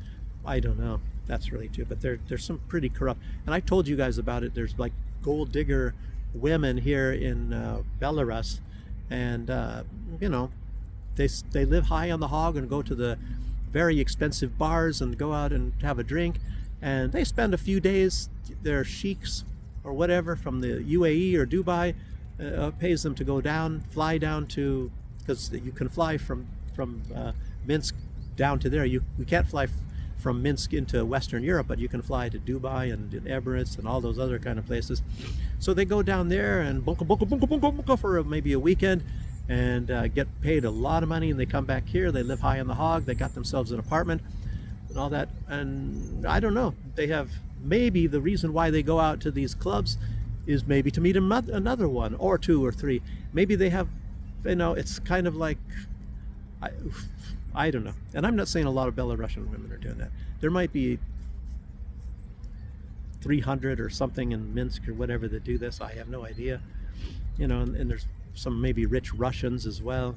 I don't know. That's really true. But there's some pretty corrupt. And I told you guys about it. There's like gold digger women here in Belarus. And they live high on the hog and go to the very expensive bars and go out and have a drink, and they spend a few days. Their sheiks or whatever from the UAE or Dubai pays them to fly down to, because you can fly from Minsk down to there. You can't fly from Minsk into Western Europe, but you can fly to Dubai and Emirates and all those other kind of places. So they go down there and bunka for maybe a weekend and get paid a lot of money, and they come back here. They live high on the hog. They got themselves an apartment and all that. And I don't know. They have, maybe the reason why they go out to these clubs is maybe to meet another one or two or three. Maybe they have, it's kind of like, I don't know. And I'm not saying a lot of Belarusian women are doing that. There might be 300 or something in Minsk or whatever that do this. I have no idea. And there's some maybe rich Russians as well.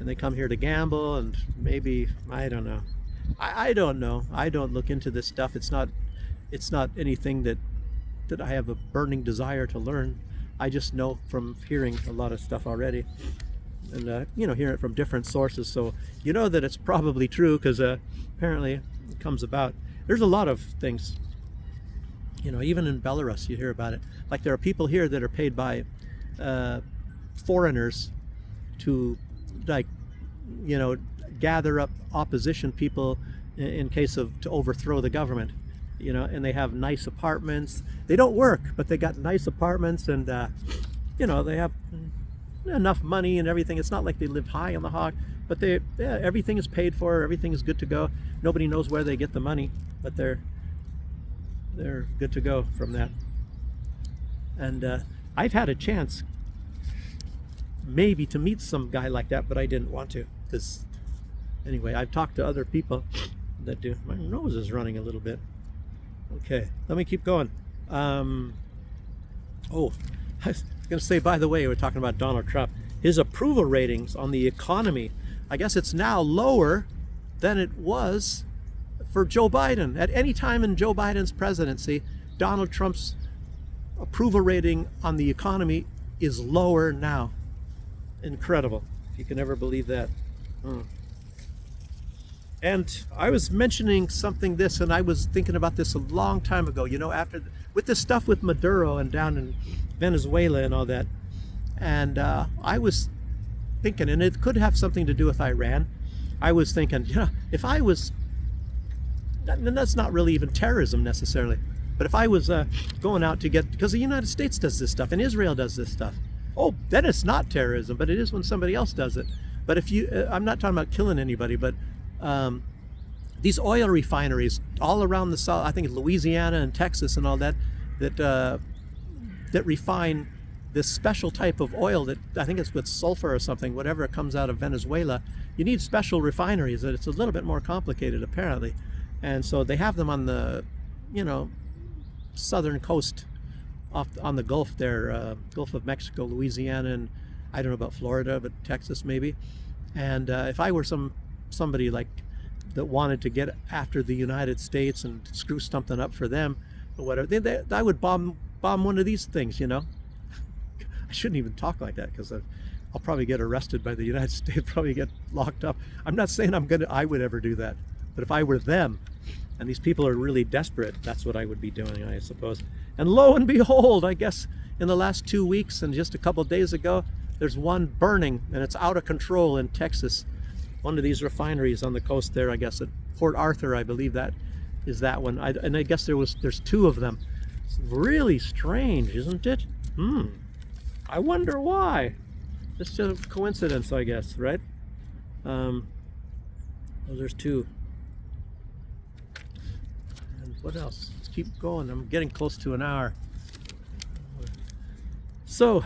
And they come here to gamble, and maybe, I don't know. I don't know. I don't look into this stuff. It's not anything that I have a burning desire to learn. I just know from hearing a lot of stuff already. And hearing it from different sources, so that it's probably true, because apparently it comes about. There's a lot of things, even in Belarus you hear about it. Like there are people here that are paid by foreigners to, like, gather up opposition people in case to overthrow the government, and they have nice apartments. They don't work, but they got nice apartments, and they have enough money and everything. It's not like they live high on the hog, but everything is paid for, everything is good to go. Nobody knows where they get the money, but they're good to go from that. And I've had a chance maybe to meet some guy like that, but I didn't want to, because anyway, I've talked to other people that do. My nose is running a little bit. Okay, let me keep going. Oh, I was going to say, by the way, we're talking about Donald Trump. His approval ratings on the economy, I guess it's now lower than it was for Joe Biden. At any time in Joe Biden's presidency, Donald Trump's approval rating on the economy is lower now. Incredible, if you can ever believe that. And I was mentioning something this, and I was thinking about this a long time ago, you know, with this stuff with Maduro and down in Venezuela and all that. And I was thinking, and it could have something to do with Iran. I was thinking, you know, if I was, and that's not really even terrorism necessarily, but if I was going out to get, because the United States does this stuff and Israel does this stuff, oh, then it's not terrorism, but it is when somebody else does it. But if you, I'm not talking about killing anybody, but these oil refineries all around the South, I think Louisiana and Texas and all that, that refine this special type of oil that I think it's with sulfur or something, whatever it comes out of Venezuela. You need special refineries. It's a little bit more complicated apparently. And so they have them on the, you know, southern coast off on the Gulf there, Gulf of Mexico, Louisiana, and I don't know about Florida, but Texas maybe. And if I were somebody like that wanted to get after the United States and screw something up for them or whatever, I would bomb one of these things, you know. I shouldn't even talk like that, because I'll probably get arrested by the United States, probably get locked up. I'm not saying I would ever do that, but if I were them and these people are really desperate, that's what I would be doing, I suppose. And lo and behold, I guess in the last 2 weeks and just a couple days ago, there's one burning, and it's out of control in Texas. One of these refineries on the coast there, I guess at Port Arthur, I believe that is that one. And I guess there's two of them. It's really strange, isn't it? I wonder why. It's just a coincidence, I guess, right? Oh, there's two. And what else? Let's keep going. I'm getting close to an hour. So,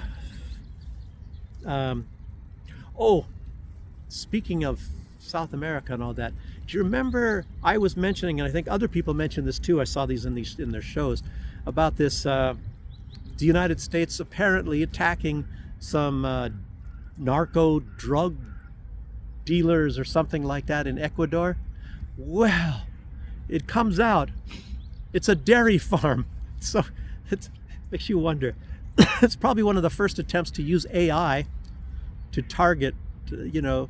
oh, speaking of South America and all that, do you remember I was mentioning, and I think other people mentioned this too, I saw these in their shows, about this the United States apparently attacking some narco drug dealers or something like that in Ecuador? Well, it comes out it's a dairy farm, so it makes you wonder. It's probably one of the first attempts to use AI to target, you know,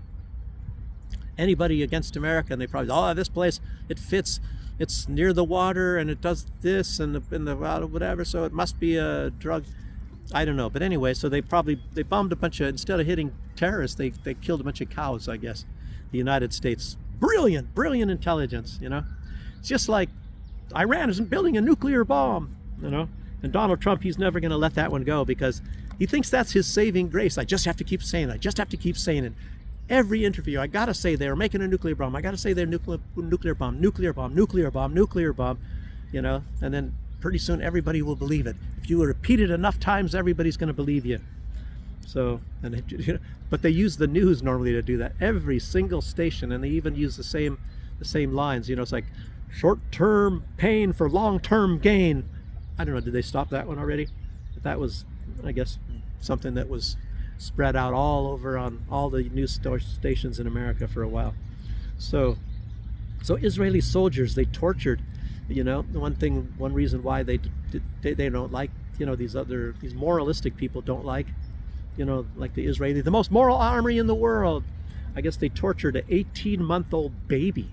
anybody against America. And they probably, oh, this place, it fits, it's near the water and it does this and the whatever, so it must be a drug. I don't know, but anyway, so they bombed a bunch of, instead of hitting terrorists, they killed a bunch of cows, I guess. The United States, brilliant intelligence, you know. It's just like Iran isn't building a nuclear bomb, you know. And Donald Trump, he's never going to let that one go, because he thinks that's his saving grace. I just have to keep saying it. I just have to keep saying it. Every interview, I got to say they're making a nuclear bomb. I got to say they're nuclear bomb, nuclear bomb, nuclear bomb, nuclear bomb, you know. And then pretty soon everybody will believe it. If you repeat it enough times, everybody's going to believe you. So, and you know, but they use the news normally to do that. Every single station, and they even use the same lines. You know, it's like short-term pain for long-term gain. I don't know, did they stop that one already? But that was, I guess, something that was spread out all over on all the news stations in America for a while. So Israeli soldiers, they tortured, you know, one reason why they don't like, you know, these moralistic people don't like, you know, like the most moral army in the world. I guess they tortured an 18-month-old baby.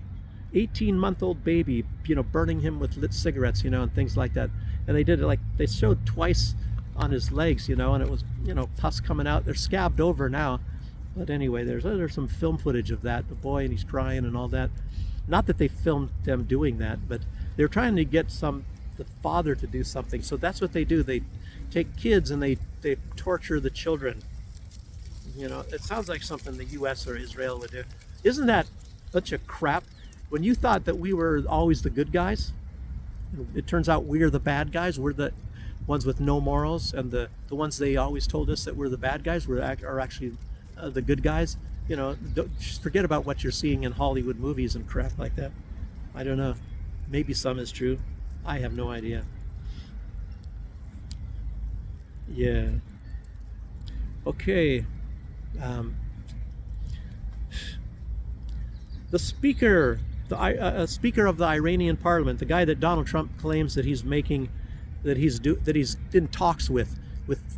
18-month-old baby, you know, burning him with lit cigarettes, you know, and things like that. And they did it, like, they showed twice on his legs, you know, and it was, you know, pus coming out. They're scabbed over now. But anyway, there's some film footage of that, the boy, and he's crying and all that. Not that they filmed them doing that, but they're trying to get the father to do something. So that's what they do. They take kids and they torture the children. You know, it sounds like something the U.S. or Israel would do. Isn't that such a crap? When you thought that we were always the good guys, it turns out we're the bad guys. We're the ones with no morals, and the ones they always told us that we're the bad guys are actually the good guys. You know, just forget about what you're seeing in Hollywood movies and crap like that. I don't know. Maybe some is true. I have no idea. Yeah. Okay. Um, the speaker, speaker of the Iranian parliament, the guy that Donald Trump claims that he's making, that he's in talks with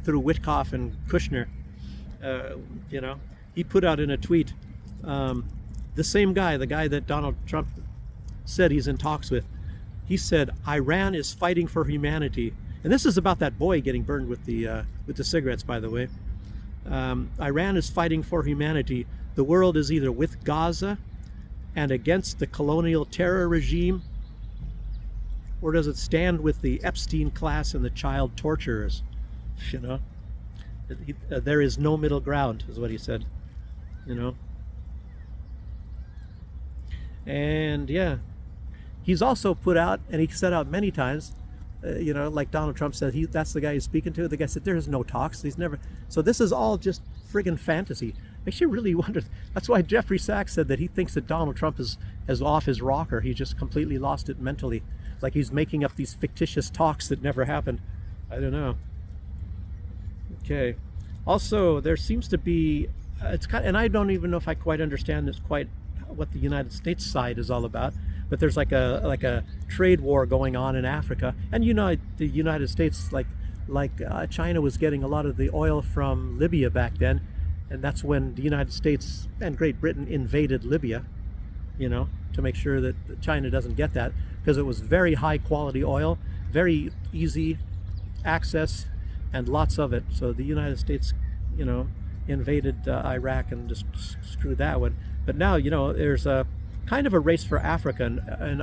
through Witkoff and Kushner. You know, he put out in a tweet, the same guy, the guy that Donald Trump said he's in talks with. He said Iran is fighting for humanity, and this is about that boy getting burned with the cigarettes, by the way. Iran is fighting for humanity. The world is either with Gaza and against the colonial terror regime, or does it stand with the Epstein class and the child torturers? You know, there is no middle ground, is what he said. You know, and yeah, he's also put out, and he said out many times, you know, like Donald Trump said, that's the guy he's speaking to. The guy said there's no talks. He's never. So this is all just friggin' fantasy. Makes you really wonder. That's why Jeffrey Sachs said that he thinks that Donald Trump is off his rocker. He just completely lost it mentally. Like he's making up these fictitious talks that never happened. I don't know. Okay. Also, there seems to be, and I don't even know if I quite understand this quite what the United States side is all about. But there's like a trade war going on in Africa, and you know the United States, like China was getting a lot of the oil from Libya back then, and that's when the United States and Great Britain invaded Libya, you know, to make sure that China doesn't get that, because it was very high quality oil, very easy access, and lots of it. So the United States, you know, invaded Iraq and just screwed that one. But now, you know, there's a kind of a race for Africa, and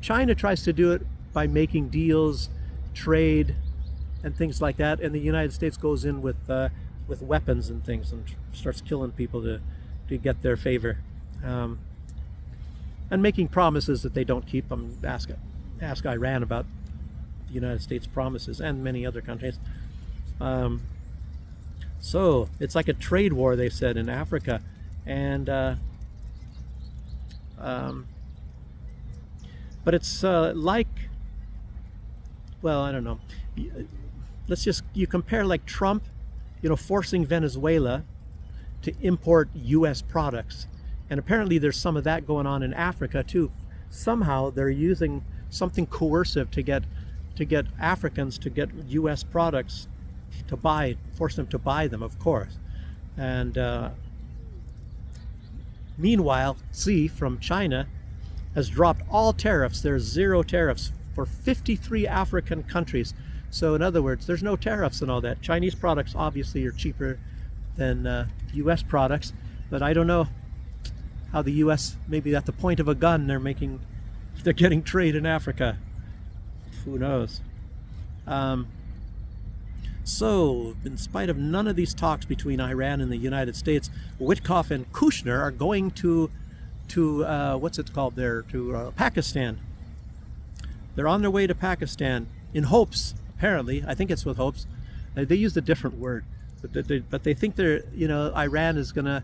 China tries to do it by making deals, trade, and things like that, and the United States goes in with weapons and things and starts killing people to get their favor, and making promises that they don't keep. Ask Iran about the United States promises, and many other countries. So it's like a trade war, they said, in Africa, and but it's like, well, I don't know. You compare like Trump, you know, forcing Venezuela to import U.S. products, and apparently there's some of that going on in Africa too. Somehow they're using something coercive to get Africans to get U.S. products to buy, force them to buy them, of course, and meanwhile, Xi from China has dropped all tariffs. There's 0 tariffs for 53 African countries. So in other words, there's no tariffs and all that. Chinese products obviously are cheaper than U.S. products, but I don't know how the U.S. maybe at the point of a gun they're getting trade in Africa. Who knows? So, in spite of none of these talks between Iran and the United States, Witkoff and Kushner are going to what's it called there? To Pakistan. They're on their way to Pakistan in hopes, apparently. I think it's with hopes. They used a different word, but they think Iran is going to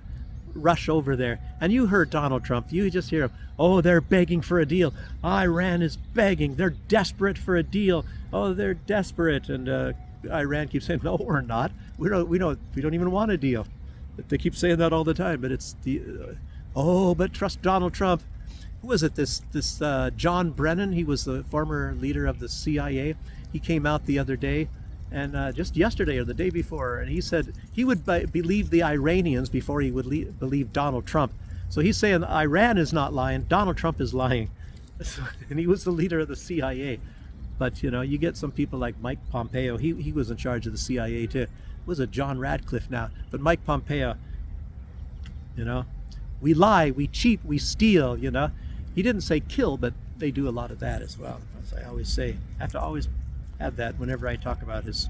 rush over there. And you heard Donald Trump. You just hear him. Oh, they're begging for a deal. Iran is begging. They're desperate for a deal. Oh, they're desperate. And Iran keeps saying, no, we're not. We don't even want a deal. They keep saying that all the time. But it's but trust Donald Trump. Who was it? This John Brennan. He was the former leader of the CIA. He came out the other day, and just yesterday or the day before, and he said he would believe the Iranians before he would believe Donald Trump. So he's saying Iran is not lying. Donald Trump is lying, and he was the leader of the CIA. But you know, you get some people like Mike Pompeo. He was in charge of the CIA too. It was a John Radcliffe now, but Mike Pompeo. You know, we lie, we cheat, we steal. You know, he didn't say kill, but they do a lot of that as well. As I always say, I have to always add that whenever I talk about his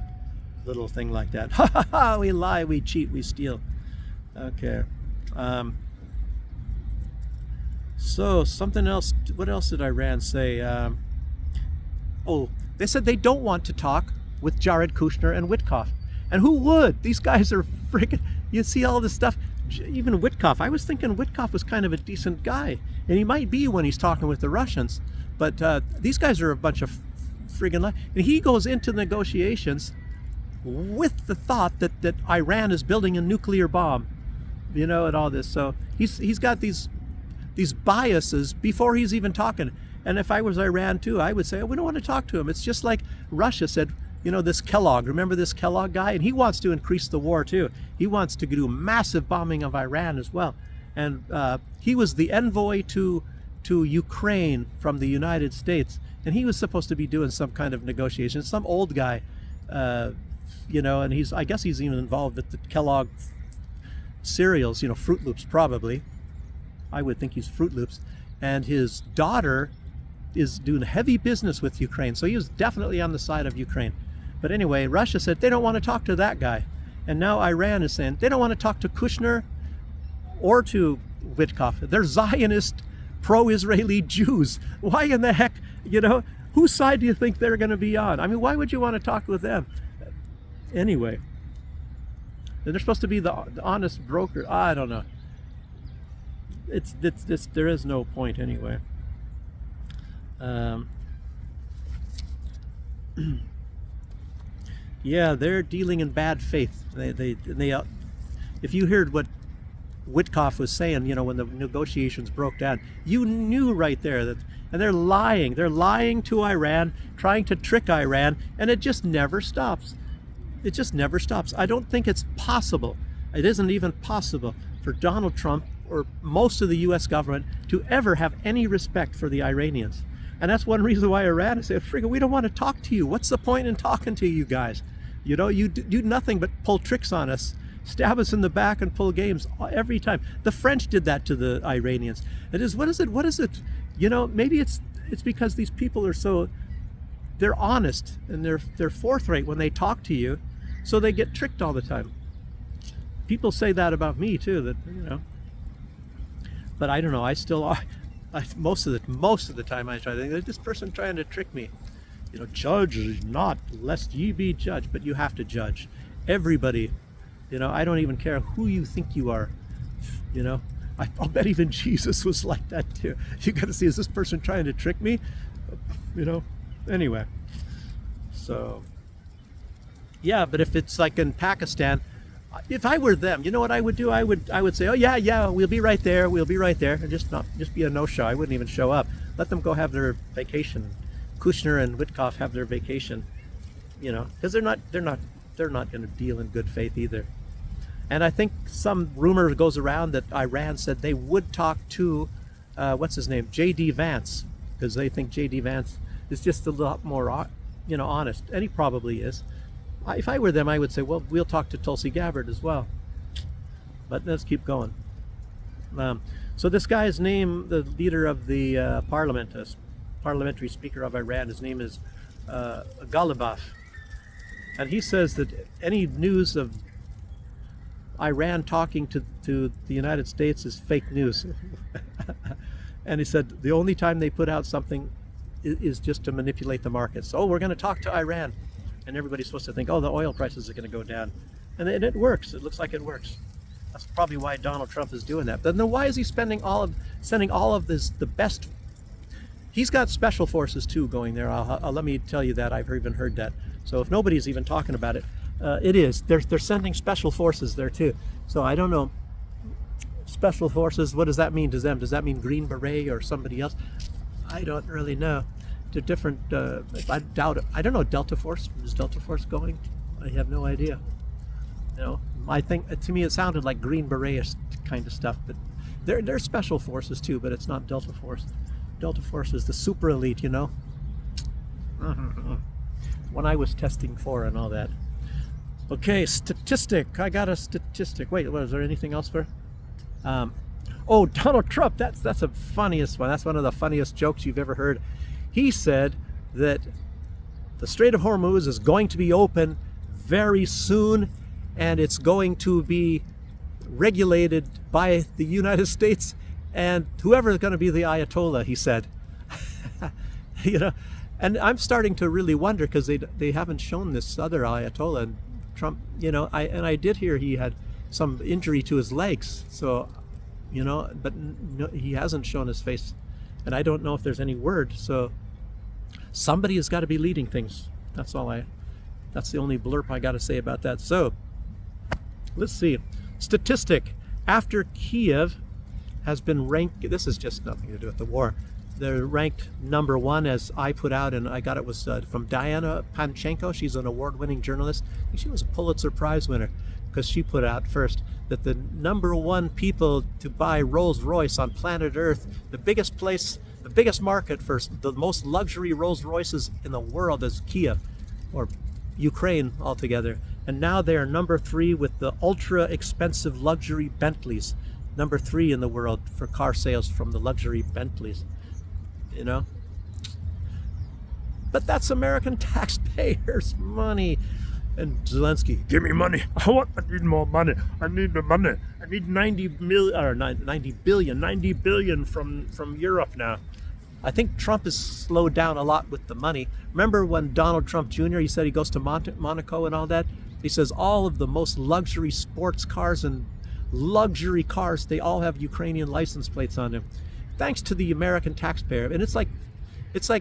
little thing like that. Ha ha ha! We lie, we cheat, we steal. Okay. So something else. What else did Iran say? Oh, they said they don't want to talk with Jared Kushner and Witkoff. And who would? These guys are freaking. You see all this stuff. Even Witkoff. I was thinking Witkoff was kind of a decent guy, and he might be when he's talking with the Russians. But these guys are a bunch of friggin' lies. And he goes into negotiations with the thought that Iran is building a nuclear bomb, you know, and all this. So he's got these biases before he's even talking. And if I was Iran too, I would say, oh, we don't want to talk to him. It's just like Russia said, you know, this Kellogg, remember this Kellogg guy? And he wants to increase the war too. He wants to do massive bombing of Iran as well. And he was the envoy to Ukraine from the United States. And he was supposed to be doing some kind of negotiation. Some old guy, you know, and I guess he's even involved with the Kellogg cereals, you know, Fruit Loops probably. I would think he's Fruit Loops. And his daughter is doing heavy business with Ukraine. So he was definitely on the side of Ukraine. But anyway, Russia said they don't want to talk to that guy. And now Iran is saying they don't want to talk to Kushner or to Witkoff. They're Zionist, pro-Israeli Jews. Why in the heck, you know, whose side do you think they're going to be on? I mean, why would you want to talk with them? Anyway, they're supposed to be the honest broker. I don't know. It's there is no point anyway. Yeah, they're dealing in bad faith. They if you heard what Witkoff was saying, you know, when the negotiations broke down, you knew right there that, and they're lying. They're lying to Iran, trying to trick Iran, and it just never stops. It just never stops. I don't think it's possible. It isn't even possible for Donald Trump or most of the U.S. government to ever have any respect for the Iranians. And that's one reason why Iran is saying, friggin', we don't want to talk to you. What's the point in talking to you guys? You know, you do nothing but pull tricks on us, stab us in the back and pull games every time. The French did that to the Iranians. It is, what is it? You know, maybe it's because these people are so, they're honest and they're forthright when they talk to you, so they get tricked all the time. People say that about me too, that, you know, but I don't know, most of the time I try to think, this person trying to trick me. You know, judge not, lest ye be judged, but you have to judge. Everybody, you know, I don't even care who you think you are, you know. I'll bet even Jesus was like that too. You got to see, is this person trying to trick me? You know, anyway. So, yeah, but if it's like in Pakistan, if I were them, you know what I would do? I would say, oh yeah, we'll be right there, and just be a no-show. I wouldn't even show up. Let them go have their vacation. Kushner and Witkoff have their vacation, you know, because they're not going to deal in good faith either. And I think some rumor goes around that Iran said they would talk to what's his name, J.D. Vance, because they think J.D. Vance is just a lot more, you know, honest, and he probably is. If I were them, I would say, well, we'll talk to Tulsi Gabbard as well. But let's keep going. So this guy's name, the leader of the parliamentary speaker of Iran, his name is Ghalibaf. And he says that any news of Iran talking to the United States is fake news. And he said the only time they put out something is just to manipulate the markets. Oh, we're going to talk to Iran. And everybody's supposed to think, oh, the oil prices are going to go down. And it works. It looks like it works. That's probably why Donald Trump is doing that. But then why is he sending all of this, the best? He's got special forces too going there. Let me tell you that. I've even heard that. So if nobody's even talking about it, it is. They're sending special forces there too. So I don't know. Special forces, what does that mean to them? Does that mean Green Beret or somebody else? I don't really know. They're different. I doubt it. I don't know. Delta Force, is Delta Force going? I have no idea. You know, I think to me it sounded like Green Beret kind of stuff, but they're special forces too. But it's not Delta Force. Delta Force is the super elite, you know. When I was testing for and all that. Okay, statistic. I got a statistic. Wait, was there anything else for? Oh, Donald Trump. That's the funniest one. That's one of the funniest jokes you've ever heard. He said that the Strait of Hormuz is going to be open very soon, and it's going to be regulated by the United States and whoever is going to be the Ayatollah, he said. You know, and I'm starting to really wonder, because they haven't shown this other Ayatollah, and Trump, you know, I did hear he had some injury to his legs, so, you know, but no, he hasn't shown his face, and I don't know if there's any word. So somebody has got to be leading things. That's the only blurb I got to say about that. So let's see. Statistic: after Kiev has been ranked, this is just nothing to do with the war, they're ranked number 1, as I put out, and I got it was from Diana Panchenko. She's an award-winning journalist. I think she was a Pulitzer Prize winner, because she put out first that the number 1 people to buy Rolls-Royce on planet Earth, the biggest place, the biggest market for the most luxury Rolls-Royces in the world is Kiev, or Ukraine altogether. And now they are number 3 with the ultra expensive luxury Bentleys. Number 3 in the world for car sales from the luxury Bentleys. You know? But that's American taxpayers' money. And Zelensky, give me money. I need more money. I need the money. I need 90 billion from Europe now. I think Trump has slowed down a lot with the money. Remember when Donald Trump Jr., he said he goes to Monaco and all that? He says all of the most luxury sports cars and luxury cars, they all have Ukrainian license plates on them, thanks to the American taxpayer. And it's like,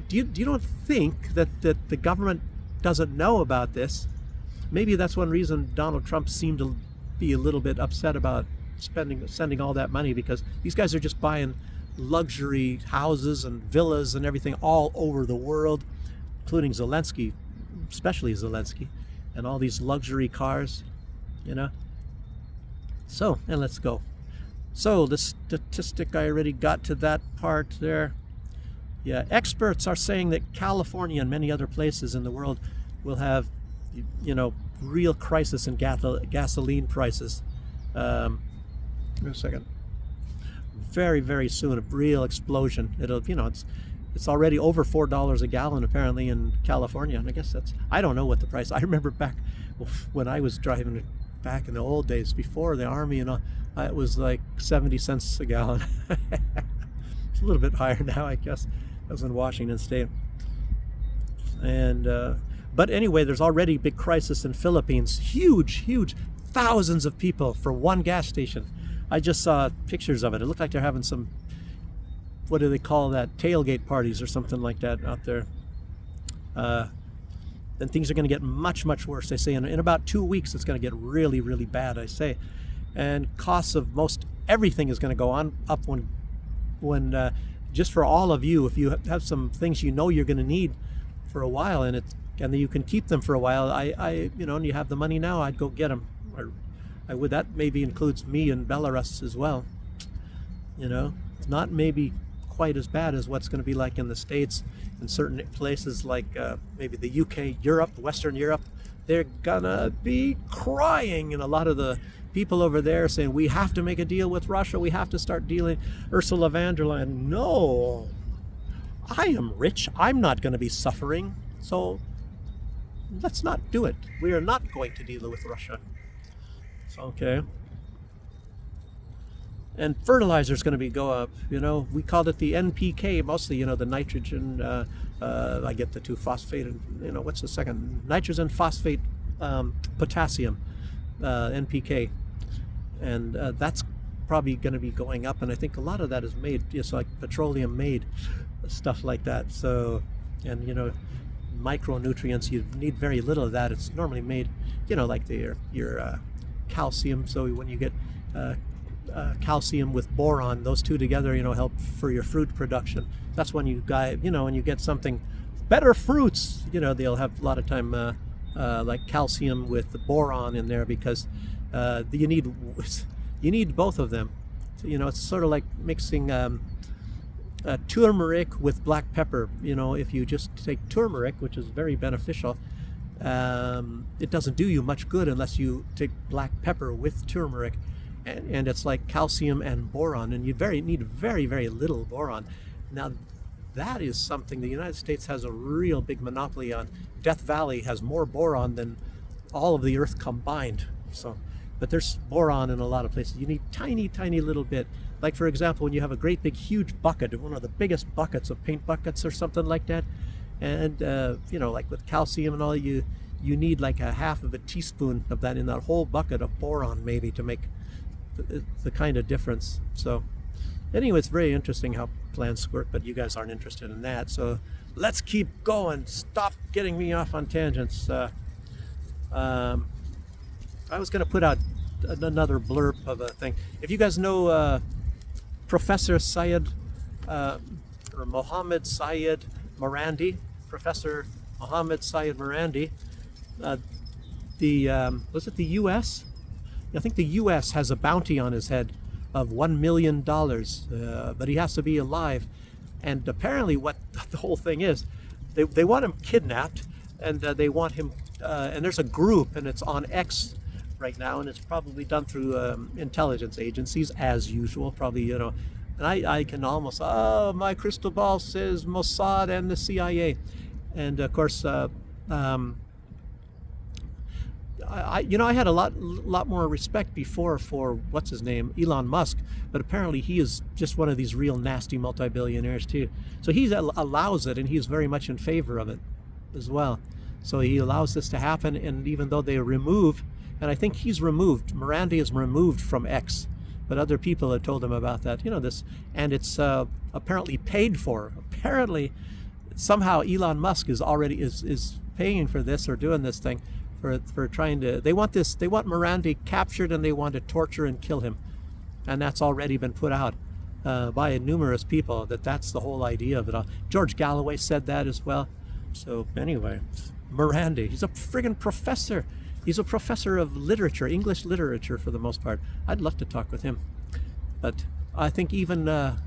do you don't think that the government doesn't know about this? Maybe that's one reason Donald Trump seemed to be a little bit upset about sending all that money, because these guys are just buying luxury houses and villas and everything all over the world, including Zelensky, especially Zelensky, and all these luxury cars, you know. So, and let's go. So the statistic, I already got to that part there. Yeah, experts are saying that California and many other places in the world will have, you know, real crisis in gasoline prices. Wait a second. Very, very soon, a real explosion. It'll, you know, it's already over $4 a gallon apparently in California, and I guess I don't know what the price. I remember back when I was driving back in the old days before the army, and it was like 70 cents a gallon. It's a little bit higher now, I guess. I was in Washington State, and but anyway, there's already a big crisis in Philippines. Huge, thousands of people for one gas station. I just saw pictures of it. It looked like they're having some, what do they call that, tailgate parties or something like that out there. Then things are going to get much worse. They say in about 2 weeks it's going to get really bad, I say. And costs of most everything is going to go on up when just for all of you, if you have some things you know you're going to need for a while, and you can keep them for a while, I you know, and you have the money now, I'd go get them. I would. That maybe includes me and Belarus as well. You know, it's not maybe quite as bad as what's going to be like in the States, in certain places like maybe the UK, Europe, Western Europe. They're gonna be crying, and a lot of the people over there saying, we have to make a deal with Russia, we have to start dealing. Ursula von der Leyen, no, I am rich, I'm not going to be suffering, so let's not do it. We are not going to deal with Russia. Okay. And fertilizer is going to go up. You know, we called it the NPK, mostly, you know, the nitrogen, I get the 2-phosphate, and, you know, what's the second? Nitrogen, phosphate, potassium, NPK. And that's probably going to be going up. And I think a lot of that is made, just like petroleum made, stuff like that. So, and, you know, micronutrients, you need very little of that. It's normally made, you know, like your calcium. So when you get calcium with boron, those two together, you know, help for your fruit production. That's when you when you get something better fruits, you know, they'll have a lot of time like calcium with the boron in there, because you need both of them. So, you know, it's sort of like mixing turmeric with black pepper. You know, if you just take turmeric, which is very beneficial, it doesn't do you much good unless you take black pepper with turmeric, and it's like calcium and boron, and you need very little boron. Now that is something the United States has a real big monopoly on. Death Valley has more boron than all of the Earth combined. So, but there's boron in a lot of places. You need tiny, tiny little bit. Like for example, when you have a great big huge bucket, one of the biggest buckets of paint buckets or something like that, and you know, like with calcium and all, you need like a half of a teaspoon of that in that whole bucket of boron maybe to make the kind of difference. So anyway, it's very interesting how plants work, but you guys aren't interested in that. So let's keep going. Stop getting me off on tangents. I was going to put out another blurb of a thing. If you guys know Professor Syed or Mohammed Syed Marandi, Professor Mohammed Syed Marandi, was it the U.S.? I think the U.S. has a bounty on his head of $1 million, but he has to be alive. And apparently what the whole thing is, they want him kidnapped, and they want him, and there's a group, and it's on X right now, and it's probably done through intelligence agencies, as usual, probably, you know. And I can almost, my crystal ball says Mossad and the CIA. And of course, I had a lot more respect before for what's his name, Elon Musk, but apparently he is just one of these real nasty multi-billionaires too. So he allows it, and he's very much in favor of it as well. So he allows this to happen, and even though they remove, and I think he's removed, Miranda is removed from X, but other people have told him about that. You know this, and it's apparently paid for. Apparently, somehow Elon Musk is already is paying for this or doing this thing. For trying to, they want Miranda captured, and they want to torture and kill him, and that's already been put out by numerous people, that's the whole idea of it all. George Galloway said that as well. So anyway, Miranda, he's a friggin' professor. He's a professor of literature, English literature for the most part. I'd love to talk with him, but I think even the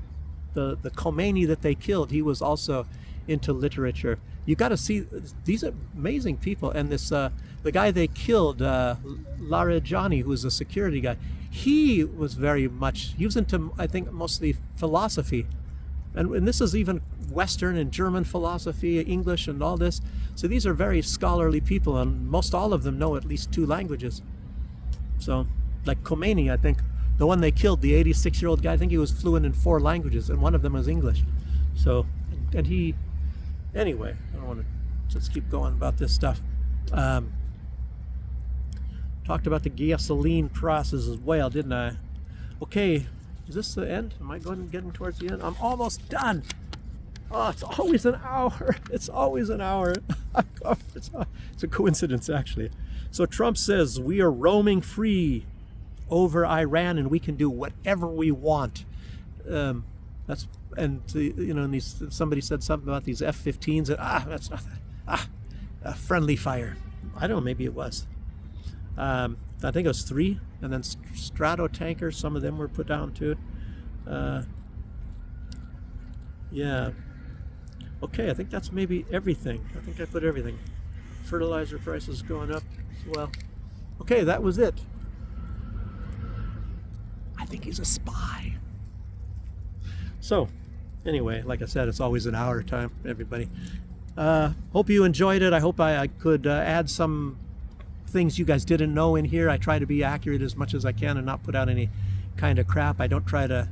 Khomeini that they killed, he was also into literature. You got to see, these are amazing people. And this the guy they killed, Larijani, who was a security guy, he was very much, he was into, I think, mostly philosophy, and this is even Western and German philosophy, English, and all this. So these are very scholarly people, and most all of them know at least 2 languages. So like Khomeini, I think the one they killed, the 86-year-old guy, I think he was fluent in 4 languages, and one of them was English. So, and he, anyway, I don't want to just keep going about this stuff. Talked about the gasoline process as well, didn't I? Okay, is this the end? Am I getting towards the end? I'm almost done. Oh, it's always an hour. It's always an hour. It's a coincidence, actually. So Trump says we are roaming free over Iran, and we can do whatever we want. That's, and you know, and somebody said something about these F-15s, and that's not a friendly fire. I don't know, maybe it was. I think it was 3, and then Strato tankers, some of them were put down too. Yeah. Okay, I think that's maybe everything. I think I put everything. Fertilizer prices going up as well. Okay, that was it. I think he's a spy. So, anyway, like I said, it's always an hour time, everybody. Hope you enjoyed it. I hope I could add some things you guys didn't know in here. I try to be accurate as much as I can and not put out any kind of crap. I don't try to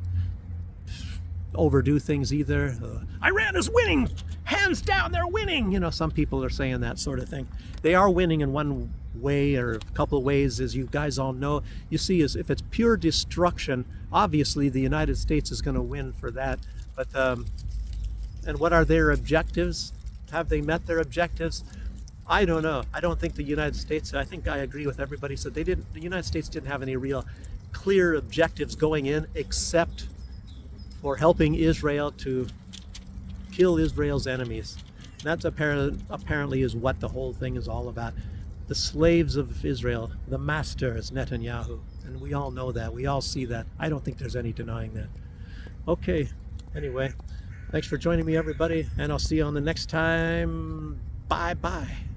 overdo things either. Iran is winning! Hands down, they're winning! You know, some people are saying that sort of thing. They are winning in one way or a couple of ways, as you guys all know. You see, is if it's pure destruction, obviously the United States is going to win for that. But and what are their objectives? Have they met their objectives? I don't know. I don't think the United States, I think I agree with everybody, said the United States didn't have any real clear objectives going in, except for helping Israel to kill Israel's enemies. That's apparently is what the whole thing is all about. The slaves of Israel, the master is Netanyahu. And we all know that. We all see that. I don't think there's any denying that. Okay, anyway, thanks for joining me, everybody, and I'll see you on the next time. Bye-bye.